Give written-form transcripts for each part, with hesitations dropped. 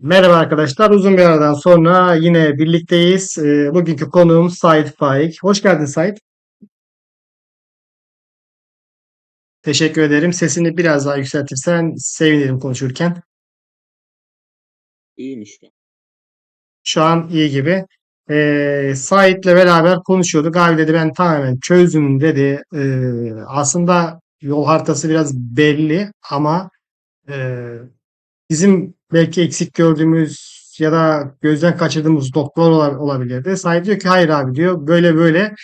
Merhaba arkadaşlar. Uzun bir aradan sonra yine birlikteyiz. Bugünkü konuğum Sait Faik. Hoş geldin Sait. Teşekkür ederim. Sesini biraz daha yükseltirsen sevinirim konuşurken. İyiymiş ya. Şu an iyi gibi. Sait'le beraber konuşuyorduk. Abi dedi ben tamamen çözdüm dedi. Aslında yol haritası biraz belli ama e, bizim belki eksik gördüğümüz ya da gözden kaçırdığımız noktalar olabilirdi. Sait diyor ki hayır abi diyor böyle böyle.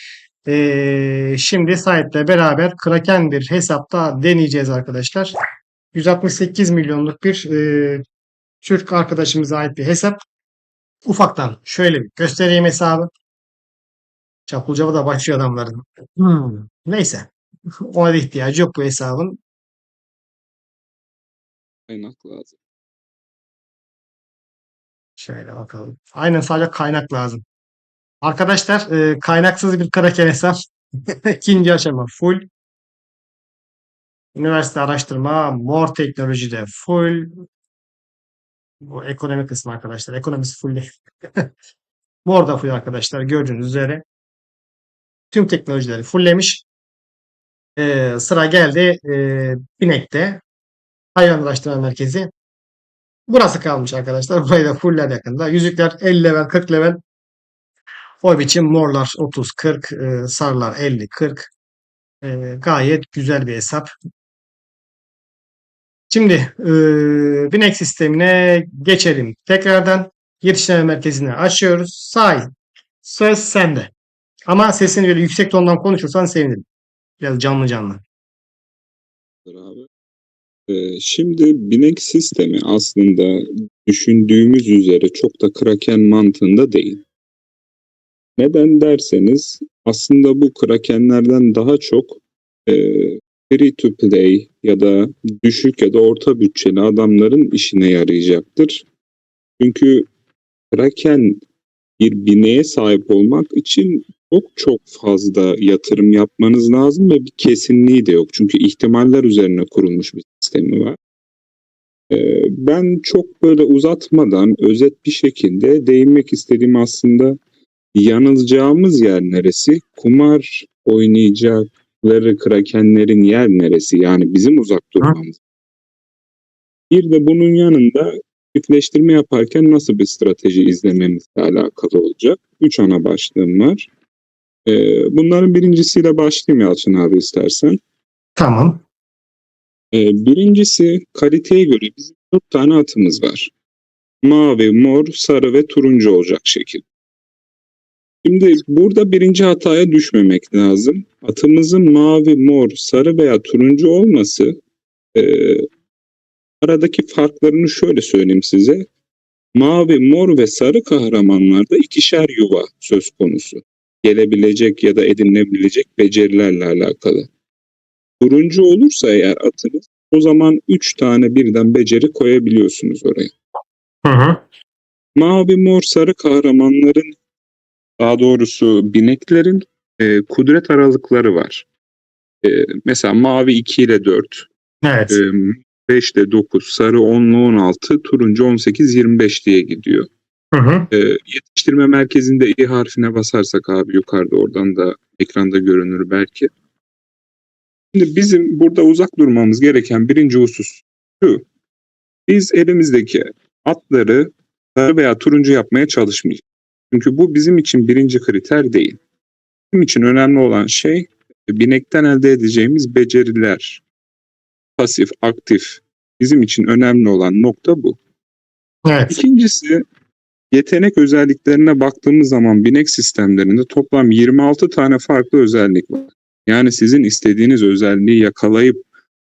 Şimdi Sait'le beraber Kraken bir hesapta deneyeceğiz arkadaşlar. 168 milyonluk bir Türk arkadaşımıza ait bir hesap. Ufaktan şöyle bir göstereyim hesabı. Çapulcava da başlıyor adamların. Neyse. Ona da ihtiyacı yok bu hesabın. Kaynak lazım. Şöyle bakalım. Aynen sadece kaynak lazım. Arkadaşlar kaynaksız bir Kraken hesap. İkinci aşama full. Üniversite araştırma, mor teknolojide full. Bu ekonomi kısmı arkadaşlar. Ekonomisi full değil. Mor da full arkadaşlar. Gördüğünüz üzere. Tüm teknolojileri fulllemiş. Sıra geldi Binek'te. Hayvan Araştırma Merkezi. Burası kalmış arkadaşlar. Burayı da fuller yakında. Yüzükler 50 level, 40 level. O biçim morlar 30, 40, sarılar 50, 40. Gayet güzel bir hesap. Şimdi Binek sistemine geçelim. Tekrardan yetiştirme merkezini açıyoruz. Say. Söz sende. Ama sesini böyle yüksek tondan konuşursan sevinirim. Biraz canlı canlı. Abi. Şimdi binek sistemi aslında düşündüğümüz üzere çok da Kraken mantığında değil. Neden derseniz aslında bu Krakenlerden daha çok e, free to play ya da düşük ya da orta bütçeli adamların işine yarayacaktır. Çünkü Kraken bir bineğe sahip olmak için çok çok fazla yatırım yapmanız lazım ve bir kesinliği de yok. Çünkü ihtimaller üzerine kurulmuş bir sistemi var. Ben çok böyle uzatmadan özet bir şekilde değinmek istediğim aslında yanılacağımız yer neresi? Kumar oynayacakları krakenlerin yer neresi? Yani bizim uzak durmamız. Bir de bunun yanında çiftleştirme yaparken nasıl bir strateji izlememizle alakalı olacak. 3 ana başlığım var. Bunların birincisiyle başlayayım Yalçın abi istersen. Tamam. Birincisi kaliteye göre bizim 4 tane atımız var. Mavi, mor, sarı ve turuncu olacak şekilde. Şimdi burada birinci hataya düşmemek lazım. Atımızın mavi, mor, sarı veya turuncu olması aradaki farklarını şöyle söyleyeyim size. Mavi, mor ve sarı kahramanlarda ikişer yuva söz konusu. Gelebilecek ya da edinilebilecek becerilerle alakalı. Turuncu olursa eğer atınız o zaman 3 tane birden beceri koyabiliyorsunuz oraya. Hı hı. Mavi, mor, sarı kahramanların daha doğrusu bineklerin kudret aralıkları var. Mesela mavi 2 ile 4, Evet. 5 ile 9, sarı 10 ile 16, turuncu 18, 25 diye gidiyor. Hı hı. Yetiştirme merkezinde i harfine basarsak abi yukarıda oradan da ekranda görünür belki. Şimdi bizim burada uzak durmamız gereken birinci husus şu. Biz elimizdeki atları sarı veya turuncu yapmaya çalışmayacağız. Çünkü bu bizim için birinci kriter değil. Bizim için önemli olan şey binekten elde edeceğimiz beceriler. Pasif, aktif. Bizim için önemli olan nokta bu. Evet. İkincisi yetenek özelliklerine baktığımız zaman binek sistemlerinde toplam 26 tane farklı özellik var. Yani sizin istediğiniz özelliği yakalayıp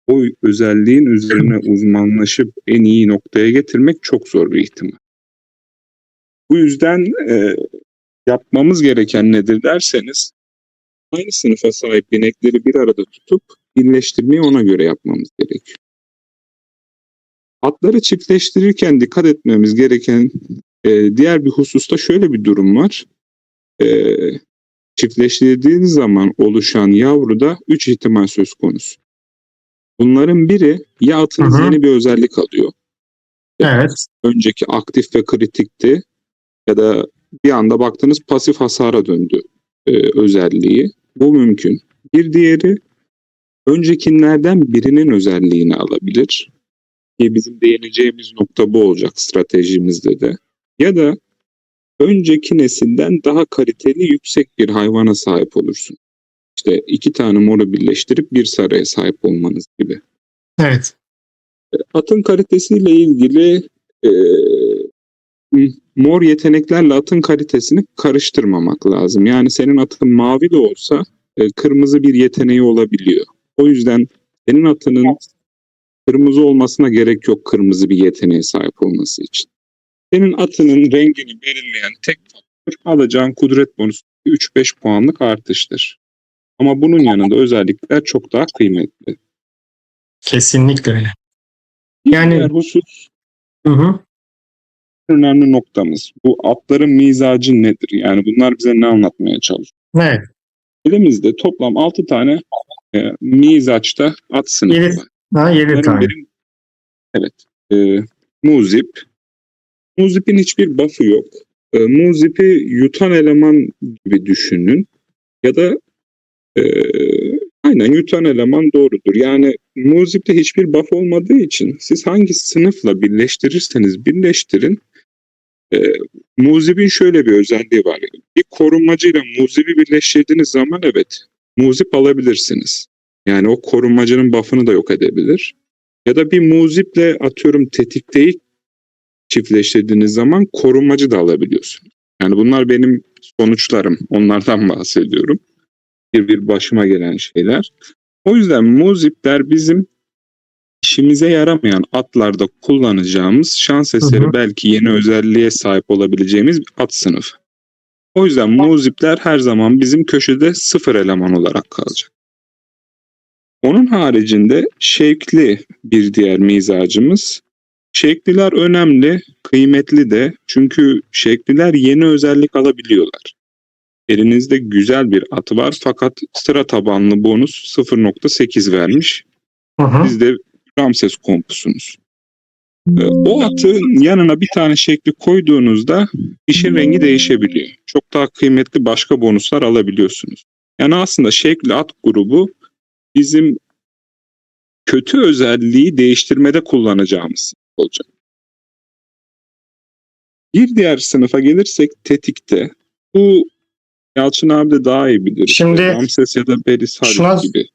o özelliğin üzerine uzmanlaşıp en iyi noktaya getirmek çok zor bir ihtimal. Bu yüzden yapmamız gereken nedir derseniz aynı sınıfa sahip binekleri bir arada tutup birleştirmeyi ona göre yapmamız gerekiyor. Atları çiftleştirirken dikkat etmemiz gereken diğer bir hususta şöyle bir durum var. Çiftleştirdiğiniz zaman oluşan yavruda 3 ihtimal söz konusu. Bunların biri ya atınız Hı hı. yeni bir özellik alıyor Evet. Önceki aktif ve kritikti ya da bir anda baktınız pasif hasara döndü özelliği. Bu mümkün. Bir diğeri öncekilerden birinin özelliğini alabilir. Ki bizim değineceğimiz nokta bu olacak stratejimizde de. Ya da önceki nesilden daha kaliteli yüksek bir hayvana sahip olursun. İşte 2 tane moru birleştirip bir saraya sahip olmanız gibi. Evet. Atın kalitesiyle ilgili mor yeteneklerle atın kalitesini karıştırmamak lazım. Yani senin atın mavi de olsa kırmızı bir yeteneği olabiliyor. O yüzden senin atının kırmızı olmasına gerek yok kırmızı bir yeteneğe sahip olması için. Senin atının rengini belirleyen tek faktör alacağın kudret bonusu 3-5 puanlık artıştır. Ama bunun yanında özellikler çok daha kıymetli. Kesinlikle öyle. Diğer Yani husus hı. önemli noktamız. Bu atların mizacı nedir? Yani bunlar bize ne anlatmaya çalışıyor? Evet. Elimizde toplam 6 tane mizaçta at sınıfı 7 var. 7 Bunların tane. evet. Muzip. Muzip'in hiçbir buff'ı yok. Muzip'i yutan eleman gibi düşünün. Ya da aynen yutan eleman doğrudur. Yani Muzip'te hiçbir buff olmadığı için siz hangi sınıfla birleştirirseniz birleştirin Muzip'in şöyle bir özelliği var. Bir korunmacıyla Muzip'i birleştirdiğiniz zaman evet Muzip alabilirsiniz. Yani o korunmacının buff'ını da yok edebilir. Ya da bir Muzip'le atıyorum tetikteyi çiftleştirdiğiniz zaman korunmacı da alabiliyorsunuz. Yani bunlar benim sonuçlarım. Onlardan bahsediyorum. Bir başıma gelen şeyler. O yüzden Muzip'ler bizim işimize yaramayan atlarda kullanacağımız şans eseri belki yeni özelliğe sahip olabileceğimiz bir at sınıfı. O yüzden Muzip'ler her zaman bizim köşede 0 eleman olarak kalacak. Onun haricinde şevkli bir diğer mizacımız. Şevkliler önemli, kıymetli de çünkü şevkliler yeni özellik alabiliyorlar. Elinizde güzel bir at var fakat sıra tabanlı bonus 0.8 vermiş. Siz de Ramses kompusunuz. O atın yanına bir tane şekli koyduğunuzda işin rengi değişebiliyor. Çok daha kıymetli başka bonuslar alabiliyorsunuz. Yani aslında şekli at grubu bizim kötü özelliği değiştirmede kullanacağımız olacak. Bir diğer sınıfa gelirsek tetikte. Bu Yalçın abi de daha iyi bilir. Şimdi Ramses ya da Belisarius gibi.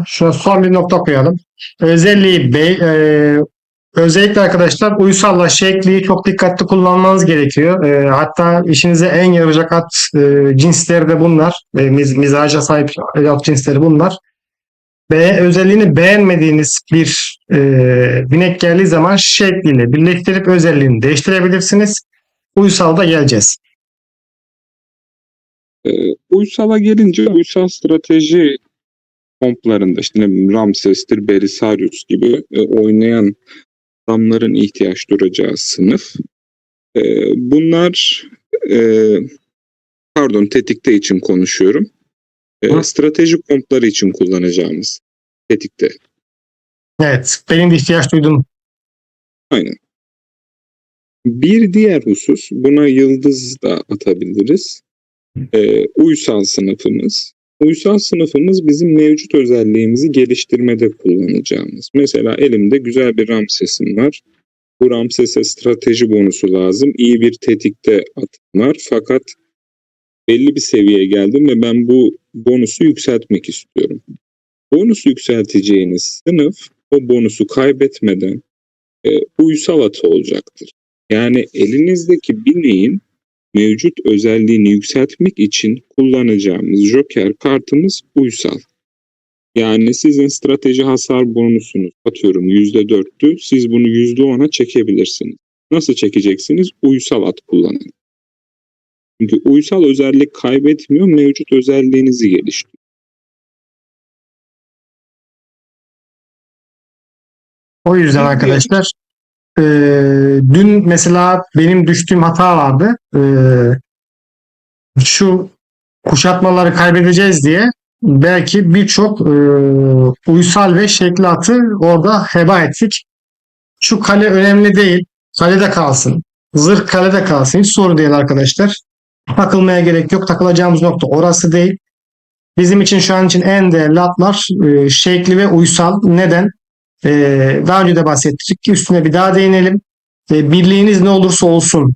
Şuna son bir nokta koyalım. Özellikle arkadaşlar uysalla şekliyi çok dikkatli kullanmanız gerekiyor. Hatta işinize en yarayacak at cinsleri de bunlar. Mizaca sahip at cinsleri bunlar. Özelliğini beğenmediğiniz bir binek geldiği zaman şekliyle birleştirip özelliğini değiştirebilirsiniz. Uysalda geleceğiz. Uysala gelince uysal strateji komplarında işte Ramses'tir, Belisarius gibi oynayan adamların ihtiyaç duracağı sınıf. Bunlar tetikte için konuşuyorum. Strateji kompları için kullanacağımız tetikte. Evet, benim de ihtiyaç duydum. Aynen. Bir diğer husus, buna yıldız da atabiliriz. Uysal sınıfımız. Uysal sınıfımız bizim mevcut özelliğimizi geliştirmede kullanacağımız. Mesela elimde güzel bir Ramses'im var. Bu Ramses'e strateji bonusu lazım. İyi bir tetikte atım var. Fakat belli bir seviyeye geldim ve ben bu bonusu yükseltmek istiyorum. Bonus yükselteceğiniz sınıf o bonusu kaybetmeden uysal atı olacaktır. Yani elinizdeki bineğin mevcut özelliğini yükseltmek için kullanacağımız joker kartımız uysal. Yani sizin strateji hasar bonusunuz atıyorum %4'tü. Siz bunu %10'a çekebilirsiniz. Nasıl çekeceksiniz? Uysal at kullanın. Çünkü uysal özellik kaybetmiyor, mevcut özelliğinizi geliştiriyor. O yüzden arkadaşlar dün mesela benim düştüğüm hata vardı. Şu kuşatmaları kaybedeceğiz diye belki birçok uysal ve şekli atı orada heba ettik. Şu kale önemli değil. kalede kalsın. Zırh kalede kalsın. Hiç sorun değil arkadaşlar. Takılmaya gerek yok. Takılacağımız nokta orası değil. Bizim için şu an için en değerli atlar şekli ve uysal. Neden? Daha önce de bahsettik. Üstüne bir daha değinelim. Birliğiniz ne olursa olsun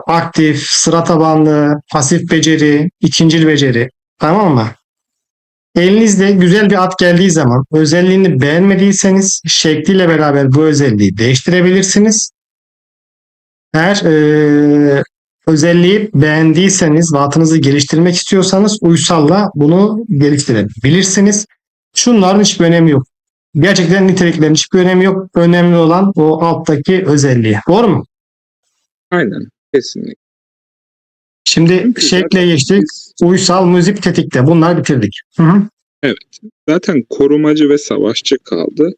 aktif, sıra tabanlı, pasif beceri, ikincil beceri. Tamam mı? Elinizde güzel bir at geldiği zaman özelliğini beğenmediyseniz şekliyle beraber bu özelliği değiştirebilirsiniz. Eğer özelliği beğendiyseniz ve atınızı geliştirmek istiyorsanız uysalla bunu geliştirebilirsiniz. Şunların hiçbir önemi yok. Gerçekten niteliklerin hiçbir önemi yok. Önemli olan o alttaki özelliği. Doğru mu? Aynen. Kesinlikle. Şimdi Çünkü şekle zaten geçtik. biz Uysal, müzik, tetikte. Bunları bitirdik. Hı hı. zaten korumacı ve savaşçı kaldı.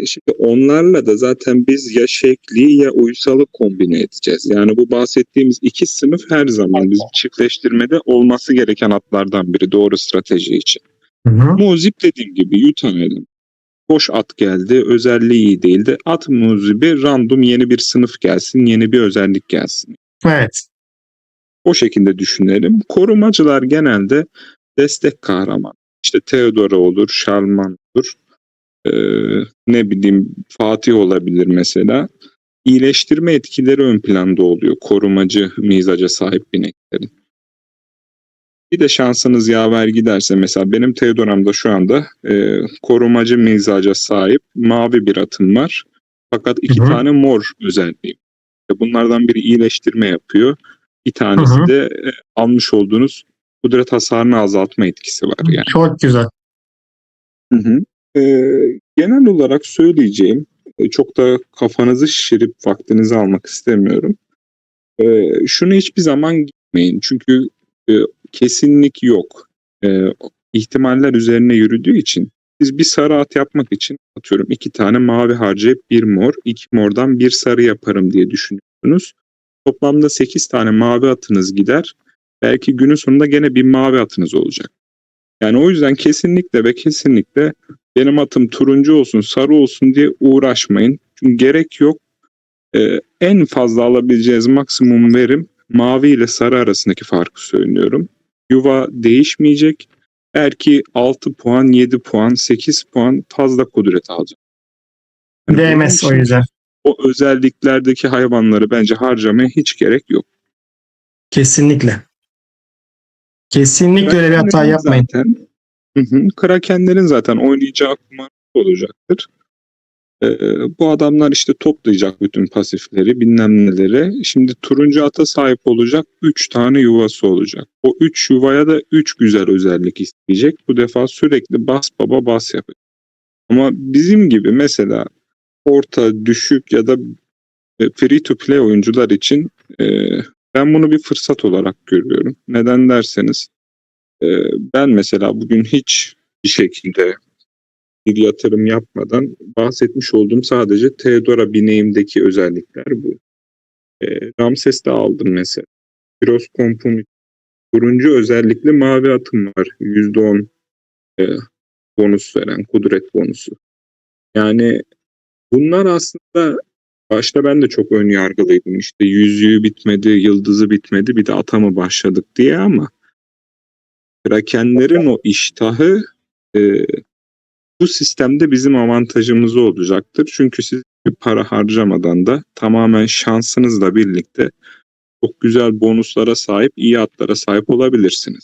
Şimdi onlarla da zaten biz ya şekli ya uysalı kombine edeceğiz. Yani bu bahsettiğimiz iki sınıf her zaman bizim çiftleştirmede olması gereken atlardan biri doğru strateji için. Hı hı. Muzip dediğim gibi Yutanel'in boş at geldi, özelliği iyi değildi. At muzibi random yeni bir sınıf gelsin, yeni bir özellik gelsin. Evet. O şekilde düşünelim. Korumacılar genelde destek kahraman. İşte Theodora olur, Shalman olur. Ne bileyim Fatih olabilir mesela. İyileştirme etkileri ön planda oluyor korumacı mizaca sahip bineklerin. Bir de şansınız yaver giderse mesela benim Theodora'mda şu anda korumacı mizaca sahip mavi bir atım var. Fakat iki Hı hı. tane mor özelliği. Bunlardan biri iyileştirme yapıyor. Bir Hı tanesi hı. de almış olduğunuz kudret hasarını azaltma etkisi var yani. Çok güzel. Hı hı. Genel olarak söyleyeceğim, çok da kafanızı şişirip vaktinizi almak istemiyorum. Şunu hiçbir zaman gitmeyin çünkü kesinlik yok. İhtimaller üzerine yürüdüğü için siz bir sarı at yapmak için atıyorum 2 tane mavi harcayıp bir mor, 2 mordan bir sarı yaparım diye düşünüyorsunuz. Toplamda 8 tane mavi atınız gider. Belki günün sonunda gene bir mavi atınız olacak. Yani o yüzden kesinlikle ve kesinlikle benim atım turuncu olsun, sarı olsun diye uğraşmayın. Çünkü gerek yok. En fazla alabileceğiniz maksimum verim mavi ile sarı arasındaki farkı söylüyorum. Yuva değişmeyecek. Eğer ki 6 puan, 7 puan, 8 puan fazla kudret alacak. Yani bunun Değmez o için yüzden. o özelliklerdeki hayvanları bence harcamaya hiç gerek yok. Kesinlikle. Kesinlikle öyle bir hata Krakenlerin yapmayın. zaten Krakenlerin zaten oynayacağı kumar olacaktır. Bu adamlar işte toplayacak bütün pasifleri, bilmem neleri. Şimdi turuncu ata sahip olacak 3 tane yuvası olacak. O 3 yuvaya da 3 güzel özellik isteyecek. Bu defa sürekli bas baba bas yapacak. Ama bizim gibi mesela orta, düşük ya da free to play oyuncular için ben bunu bir fırsat olarak görüyorum. Neden derseniz ben mesela bugün hiç bir şekilde bir yatırım yapmadan bahsetmiş olduğum sadece Theodora bineğimdeki özellikler bu. Ramses'te aldım mesela. Heroes Comp'un turuncu özellikle mavi atım var. %10 e, bonus veren, kudret bonusu. Yani bunlar aslında başta ben de çok ön yargılıydım. İşte yüzüğü bitmedi, yıldızı bitmedi bir de ata mı başladık diye ama Krakenlerin o iştahı bu sistemde bizim avantajımız olacaktır. Çünkü siz bir para harcamadan da tamamen şansınızla birlikte çok güzel bonuslara sahip, iyi atlara sahip olabilirsiniz.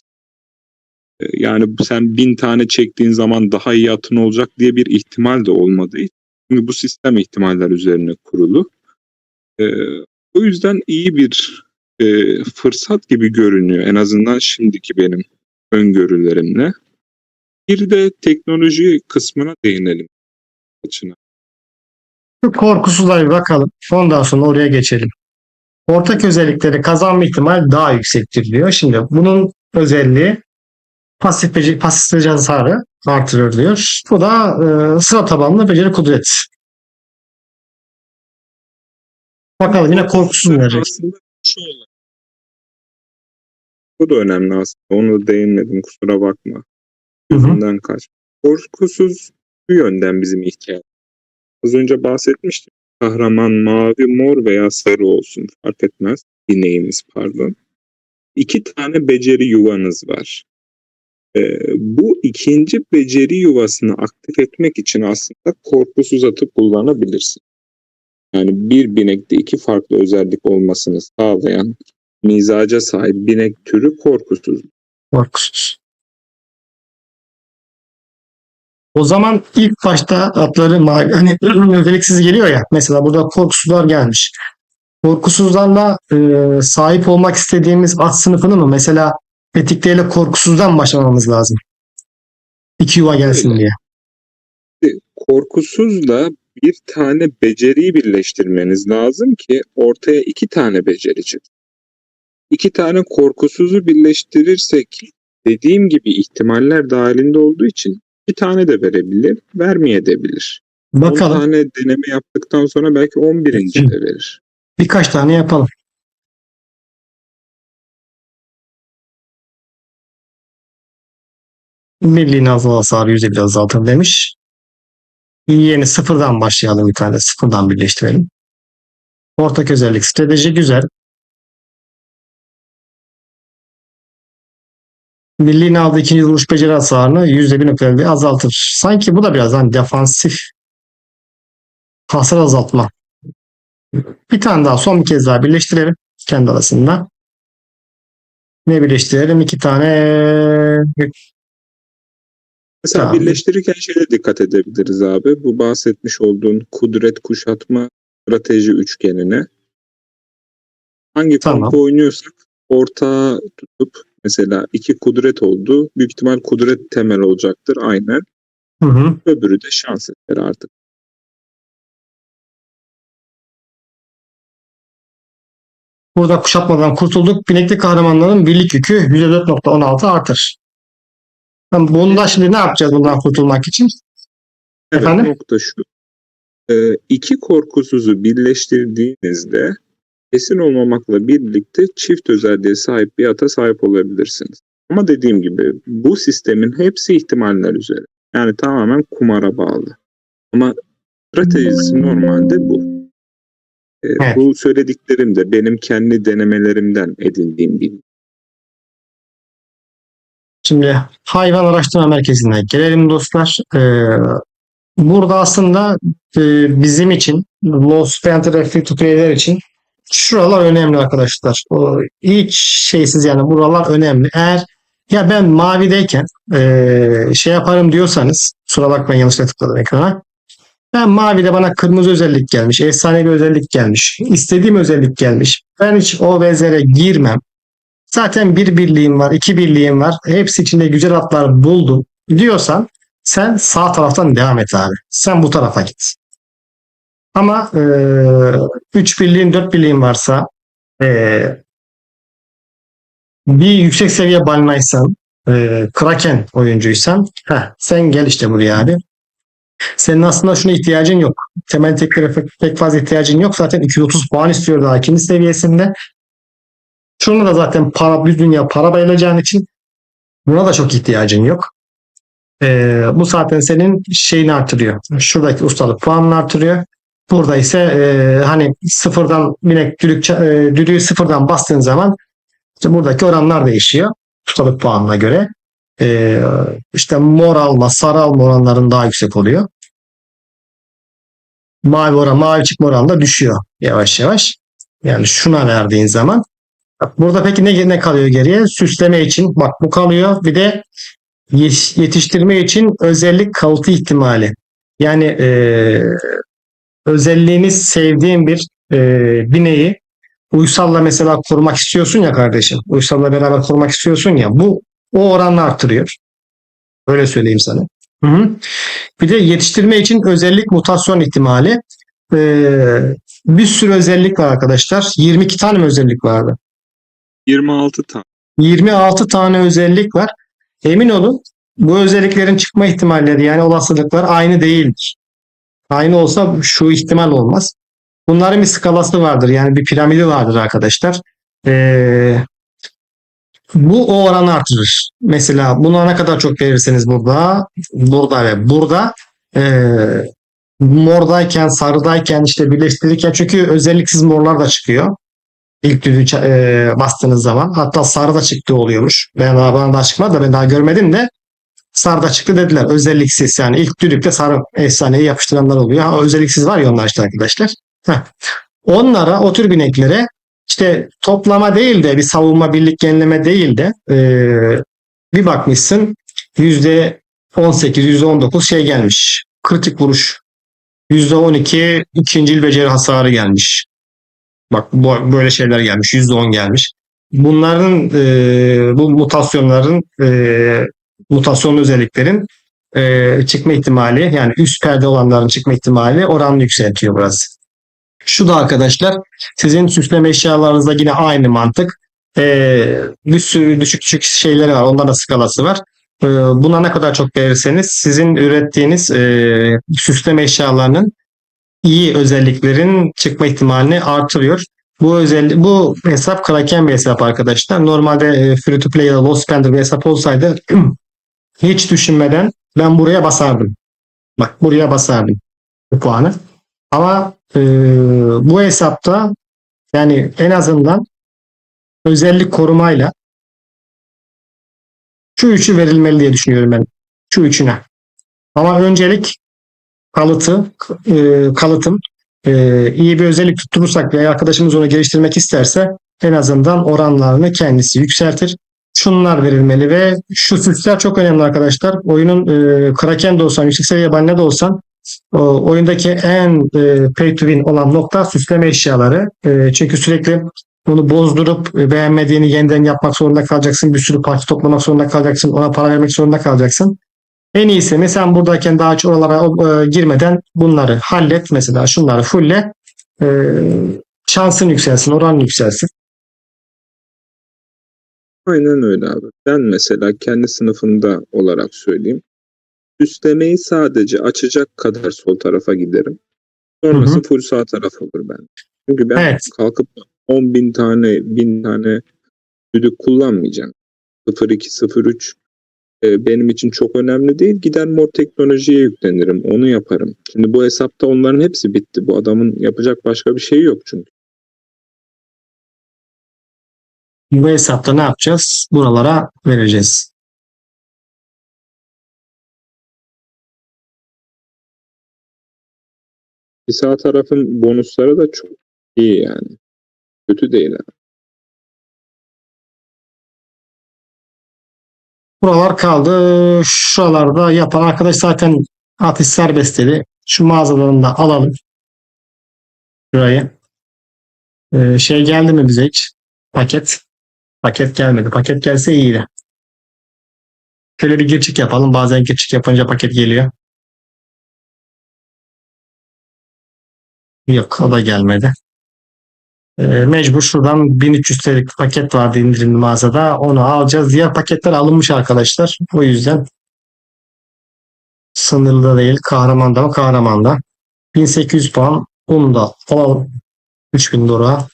Yani sen 1000 tane çektiğin zaman daha iyi atın olacak diye bir ihtimal de olmadığı için. Çünkü bu sistem ihtimaller üzerine kurulu. O yüzden iyi bir fırsat gibi görünüyor. En azından şimdiki benim öngörülerimle. Bir de teknoloji kısmına değinelim. Şu korkusuzlara bir bakalım. Ondan sonra oraya geçelim. Ortak özellikleri kazanma ihtimali daha yüksektir diyor. Şimdi bunun özelliği pasif beceri hasarı artırıyor diyor. Bu da sıra tabanlı beceri kudret. Bakalım yine korkusuz mu verecek? Aslında şu olan. Bu da önemli aslında. Onu da değinmedim kusura bakma. Hı hı. Gözümden kaç. Korkusuz bu yönden bizim ihtiyacımız. Az önce bahsetmiştim. kahraman mavi, mor veya sarı olsun fark etmez. Bineğimiz pardon. 2 tane beceri yuvanız var. Bu ikinci beceri yuvasını aktif etmek için aslında korkusuz atı kullanabilirsin. Yani bir binekte 2 farklı özellik olmasını sağlayan mizaca sahip binek türü korkusuz. Korkusuz. O zaman ilk başta atları mavi, hani özelliksiz geliyor ya. Mesela burada korkusuzlar gelmiş. Korkusuzlarla sahip olmak istediğimiz at sınıfını mı? Mesela tetikleyle korkusuzdan başlamamız lazım. 2 yuva gelsin Öyle. diye. Korkusuzla bir tane beceriyi birleştirmeniz lazım ki ortaya 2 tane beceri çıksın. 2 tane korkusuzu birleştirirsek dediğim gibi ihtimaller dahilinde olduğu için 2 tane de verebilir, vermeyebilir. 10 Bakalım. tane deneme yaptıktan sonra belki 11. de verir. Birkaç tane yapalım. Birliğin azal hasarı %1 azaltır demiş. Yeni sıfırdan başlayalım bir tane. Sıfırdan birleştirelim. Ortak özellik strateji güzel. Birliğin aldığı ikinci vuruş beceri hasarını %1.1 azaltır. Sanki bu da biraz hani defansif hasar azaltma. Bir tane daha son bir kez daha birleştirelim kendi arasında. Ne birleştirelim? 2 tane. Mesela Tamam. birleştirirken şeye dikkat edebiliriz abi. Bu bahsetmiş olduğun kudret kuşatma strateji üçgenine hangi Tamam. kompu oynuyorsak ortağı tutup mesela 2 kudret oldu. Büyük ihtimal kudret temel olacaktır aynen. Hı hı. Öbürü de şans eseri artık. Burada kuşatmadan kurtulduk. Binekli kahramanların birlik yükü %4.16 artır. Bunda şimdi ne yapacağız bundan kurtulmak için? Evet, Efendim? nokta şu. 2 korkusuzu birleştirdiğinizde kesin olmamakla birlikte çift özelliğe sahip bir ata sahip olabilirsiniz. Ama dediğim gibi bu sistemin hepsi ihtimaller üzere. Yani tamamen kumara bağlı. Ama stratejisi normalde bu. Evet. Bu söylediklerim de benim kendi denemelerimden edindiğim bilgi. Şimdi hayvan araştırma merkezine gelelim dostlar. Burada aslında bizim için Lost Panther Free Play'ler için şuralar önemli arkadaşlar. O hiç şeysiz yani buralar önemli. Eğer ya ben mavideyken şey yaparım diyorsanız kusura bakmayın yanlışlıkla tıkladım ekrana. Ben mavide bana kırmızı özellik gelmiş, efsane bir özellik gelmiş, istediğim özellik gelmiş. Ben hiç o vezere girmem. Zaten bir birliğim var, 2 birliğim var. Hepsi içinde güzel atlar buldum diyorsan sen sağ taraftan devam et abi. Sen bu tarafa git. Ama 3 birliğin 4 birliğin varsa bir yüksek seviye balinaysan Kraken oyuncuysan sen gel işte buraya abi. Senin aslında şuna ihtiyacın yok. Temel teklere pek fazla ihtiyacın yok. Zaten 230 puan istiyor daha ikinci seviyesinde. Şunu da zaten para, bir dünya para bayılacağın için buna da çok ihtiyacın yok. Bu zaten senin şeyini artırıyor. Şuradaki ustalık puanını artırıyor. Burada ise hani sıfırdan binek düdüğü sıfırdan bastığın zaman işte buradaki oranlar değişiyor. Ustalık puanına göre. İşte mor alma, sarı alma oranların daha yüksek oluyor. Mavi çıkma oranı da düşüyor yavaş yavaş. Yani şuna verdiğin zaman. Bak burada peki ne kalıyor geriye? Süsleme için bak bu kalıyor. Bir de yetiştirme için özellik kalıtı ihtimali. Yani özelliğini sevdiğin bir bineği uysalla mesela korumak istiyorsun ya kardeşim. Uysalla beraber korumak istiyorsun ya. Bu o oranını artırıyor. Öyle söyleyeyim sana. Hı hı. Bir de yetiştirme için özellik mutasyon ihtimali. Bir sürü özellik var arkadaşlar. 22 tane mi özellik vardı? 26 tane. 26 tane özellik var. Emin olun bu özelliklerin çıkma ihtimalleri yani olasılıklar aynı değildir. Aynı olsa şu ihtimal olmaz. Bunların bir skalası vardır. Yani bir piramidi vardır arkadaşlar. Bu o oranı artırır. Mesela buna ne kadar çok verirseniz burada ve burada mordayken, sarıdayken, işte birleştirirken, çünkü özelliksiz morlar da çıkıyor. İlk düdüğü bastığınız zaman. Hatta sarı da çıktığı oluyormuş. Bana daha çıkmadı da ben daha görmedim de sarı da çıktı dediler. Özelliksiz, yani ilk düdükte sarı efsaneyi yapıştıranlar oluyor. Ha, özelliksiz var ya onlar işte arkadaşlar. Heh. Onlara, o tür bineklere işte toplama değil de, bir savunma, birlik, yenileme değil de bir bakmışsın %18, %19 şey gelmiş. Kritik vuruş. %12 ikincil beceri hasarı gelmiş. Bak böyle şeyler gelmiş. %10 gelmiş. Bunların bu mutasyonların mutasyonlu özelliklerin çıkma ihtimali, yani üst perde olanların çıkma ihtimali oranını yükseltiyor biraz. Şu da arkadaşlar, sizin süsleme eşyalarınızda yine aynı mantık. Bir sürü düşük düşük şeyleri var. Onların da skalası var. Buna ne kadar çok verirseniz sizin ürettiğiniz süsleme eşyalarının iyi özelliklerin çıkma ihtimalini artırıyor. Bu hesap kraken bir hesap arkadaşlar. Normalde free to play ya da low spender bir hesap olsaydı hiç düşünmeden ben buraya basardım. Bak, buraya basardım bu puanı. Ama bu hesapta yani en azından özellik korumayla şu üçü verilmeli diye düşünüyorum ben. Şu üçüne. Ama öncelik kalıtım iyi bir özellik tutturursak ve arkadaşımız onu geliştirmek isterse en azından oranlarını kendisi yükseltir. Şunlar verilmeli ve şu süsler çok önemli arkadaşlar. Oyunun Kraken de olsan, yüksek seviye banne de olsan, oyundaki en pay to win olan nokta süsleme eşyaları. Çünkü sürekli bunu bozdurup beğenmediğini yeniden yapmak zorunda kalacaksın. Bir sürü parça toplamak zorunda kalacaksın. Ona para vermek zorunda kalacaksın. En iyisi mi, sen buradayken daha hiç oralara girmeden bunları hallet. Mesela şunları fullle, e, şansın yükselsin, oran yükselsin. Aynen öyle abi. Ben mesela kendi sınıfımda olarak söyleyeyim. Süslemeyi sadece açacak kadar sol tarafa giderim. Hı Sonrası hı. full sağ taraf olur ben. Çünkü ben Evet. kalkıp 10.000 tane, 1000 tane düdük kullanmayacağım. 02, 03 benim için çok önemli değil. Gider mor teknolojiye yüklenirim. Onu yaparım. Şimdi bu hesapta onların hepsi bitti. Bu adamın yapacak başka bir şey yok çünkü. Bu hesapta ne yapacağız? Buralara vereceğiz. Bir sağ tarafın bonusları da çok iyi yani. Kötü değil abi. Buralar kaldı. Şuralarda yapan arkadaş zaten atış serbest dedi. Şu mağazalarını da alalım. Şurayı. Şey geldi mi bize hiç? Paket. Paket gelmedi. Paket gelse iyiydi. Şöyle bir girçik yapalım. Bazen girçik yapınca paket geliyor. Yok, o da gelmedi. Mecbur şuradan 1300 TL'lik paket vardı indirimli mağazada. Onu alacağız. Diğer paketler alınmış arkadaşlar. O yüzden sınırlı da değil. Kahraman'da mı? Kahraman'da. 1800 puan. Bunu da alalım. 3000 dolara.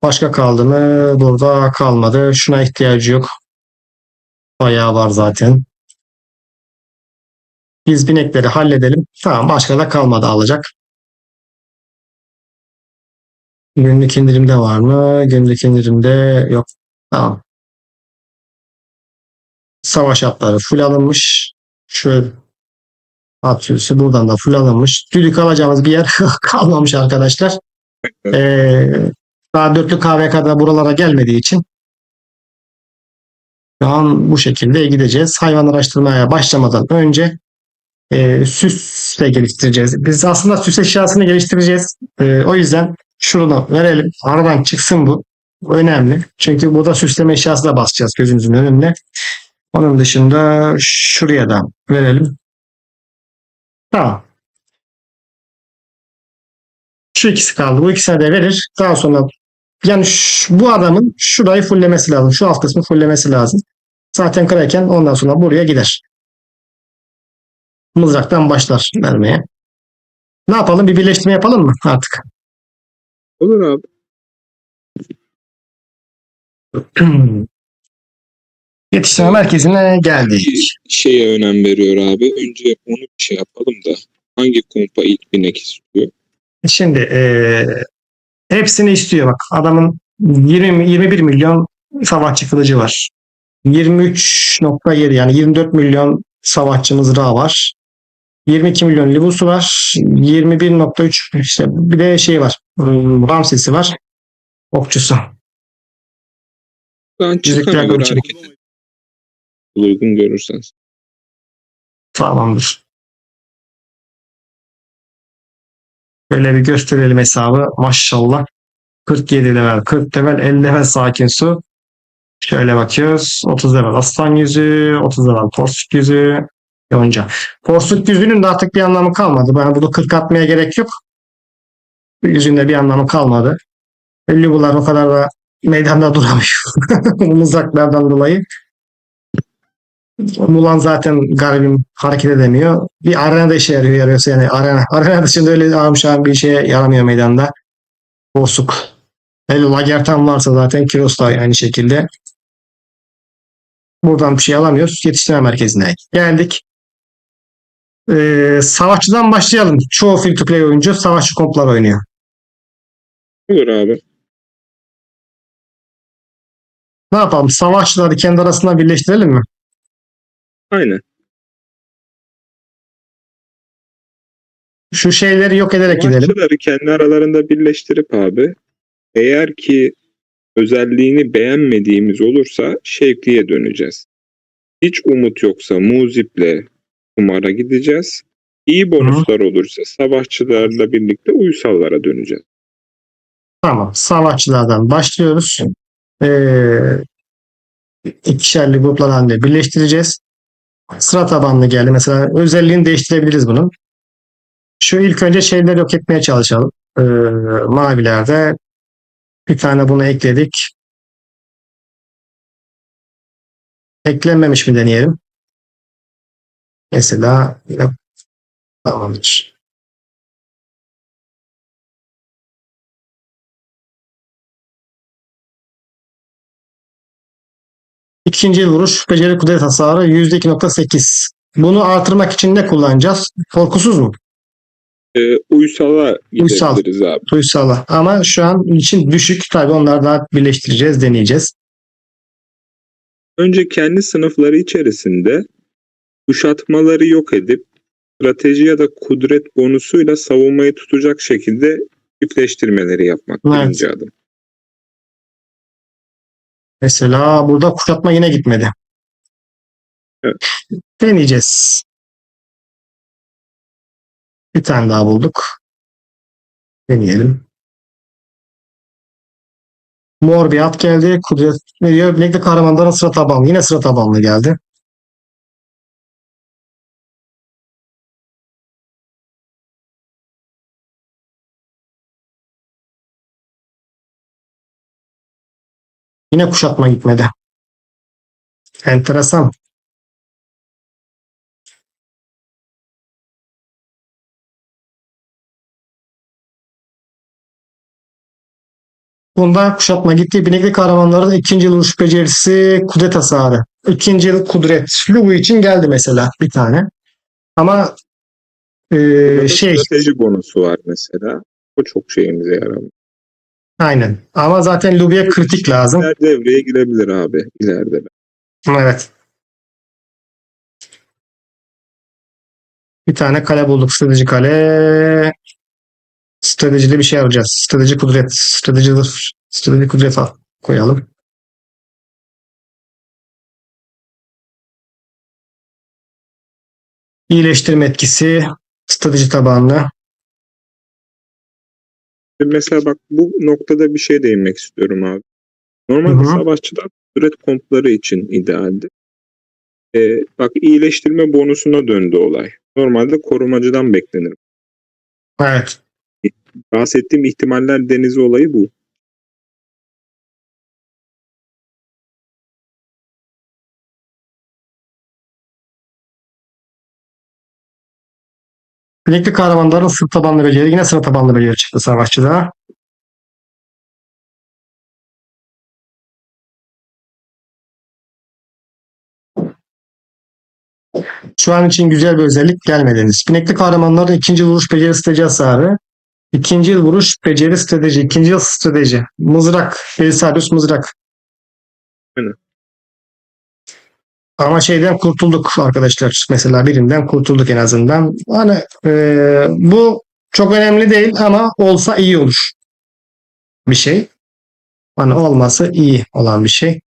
Başka kaldı mı? Burada kalmadı. Şuna ihtiyacı yok. Bayağı var zaten. Biz binekleri halledelim. Tamam, başka da kalmadı alacak. Günlük indirimde var mı? Günlük indirimde yok. Tamam. Savaş atları full alınmış. Şu atıyorsa buradan da full alınmış. Düdük alacağımız bir yer kalmamış arkadaşlar. Daha dörtlü kahve kadar buralara gelmediği için şu an bu şekilde gideceğiz. Hayvan araştırmaya başlamadan önce süs de geliştireceğiz. Biz aslında süs eşyasını geliştireceğiz. O yüzden şunu verelim. Aradan çıksın bu. Bu önemli. Çünkü burada süsleme eşyası da basacağız gözümüzün önünde. Onun dışında şuraya da verelim. Tamam. Şu ikisi kaldı. Bu ikisine de verir. Daha sonra yani bu adamın şurayı fullemesi lazım. Şu alt kısmı fullemesi lazım. Zaten Kraken ondan sonra buraya gider. Mızraktan başlar vermeye. Ne yapalım? Bir birleştirme yapalım mı artık? Olur abi. Yetiştirme merkezine geldik. Şeye önem veriyor abi. Önce onu bir şey yapalım da. Hangi kompa ilk binek istiyor? Şimdi hepsini istiyor bak. Adamın 21 milyon savaşçı kılıcı var. 23,7 yani 24 milyon savaşçı mızrağı var. 22 milyon libusu var. 21,3 işte bir de şey var. Ramses'i var. Okçusu. Ben çıkana Yüzükler göre kılıcı. hareket edin. Uygun görürseniz. Tamamdır. Böyle bir gösterelim hesabı. Maşallah. 47 level, 40 level, 50 level sakin su. Şöyle bakıyoruz. 30 level aslan yüzü, 30 level porsuk yüzü, yonca. Porsuk yüzünün de artık bir anlamı kalmadı. Ben bunu 40 atmaya gerek yok. Yüzünde bir anlamı kalmadı. Lubular o kadar da meydanda duramıyor. Mızraklardan dolayı. Mulan zaten garibim hareket edemiyor. Bir arenada işe yarıyorsa yani arena dışında öyle bir şeye yaramıyor meydanda. Borsuk. Hele Lagertan varsa zaten Kiros da aynı şekilde. Buradan bir şey alamıyoruz. Yetiştirme merkezine geldik. Savaşçıdan başlayalım. Çoğu free to play oyuncu savaşçı komplar oynuyor. Olur abi. Ne yapalım? Savaşçıları kendi arasında birleştirelim mi? Aynen. Şu şeyleri yok ederek gidelim. Savaşçıları kendi aralarında birleştirip abi, eğer ki özelliğini beğenmediğimiz olursa Şevki'ye döneceğiz. Hiç umut yoksa Muzip'le Kumar'a gideceğiz. İyi Hı. bonuslar olursa savaşçılarla birlikte Uysallara döneceğiz. Tamam. Savaşçılardan başlıyoruz. Ee, ikişerli gruplar halinde birleştireceğiz. Sıra tabanlı geldi. Mesela özelliğini değiştirebiliriz bunun. Şu ilk önce şeyleri yok etmeye çalışalım. Mavilerde bir tane bunu ekledik. Eklenmemiş mi deneyelim? Mesela tamamdır. İkinci vuruş beceri kudret hasarı %2,8. Bunu artırmak için ne kullanacağız? Korkusuz mu? Uysal'a Uysal. gidebiliriz abi. Uysala. Ama şu an için düşük. Tabii onları daha birleştireceğiz, deneyeceğiz. Önce kendi sınıfları içerisinde kuşatmaları yok edip strateji ya da kudret bonusuyla savunmayı tutacak şekilde çiftleştirmeleri yapmak Evet. birinci adım. Mesela burada kuşatma yine gitmedi. Evet. Deneyeceğiz. Bir tane daha bulduk. Deneyelim. Mor bir at geldi. Kudret veriyor. Bilekli kahramanların sıra tabanlı. Yine sıra tabanlı geldi. Yine kuşatma gitmedi. Enteresan. Bunda kuşatma gitti. Binekli kahramanların ikinci yıl vuruş becerisi kudret hasarı. İkinci yıl kudret. Lugu için geldi mesela bir tane. Ama Burada da şey strateji bonusu var mesela. O çok şeyimize yaramıyor. aynen. Ama zaten Lugu'ya kritik lazım. Devreye girebilir abi ileride. Evet. Bir tane kale bulduk. Strateji kale. Stratejide bir şey alacağız. Strateji kudret. Strateji kudret koyalım. İyileştirme etkisi. Strateji tabanlı. Mesela bak bu noktada bir şey değinmek istiyorum abi. Hı Normalde hı. savaşçılar kudret kompları için idealdi. Bak iyileştirme bonusuna döndü olay. Normalde korumacıdan beklenir. Evet. Bahsettiğim ihtimaller denizi olayı bu. Bilekli kahramanların sırt tabanlı beceri. Yine sırt tabanlı beceri çıktı savaşçıda. Şu an için güzel bir özellik gelmediniz. Binekli kahramanların ikinci vuruş beceri strateji hasarı. İkinci yıl vuruş beceri strateji. İkinci yıl strateji. Mızrak. Belisarius mızrak. Aynen. Ama şeyden kurtulduk arkadaşlar. Mesela birinden kurtulduk en azından. Hani bu çok önemli değil ama olsa iyi olur bir şey. Hani olması iyi olan bir şey.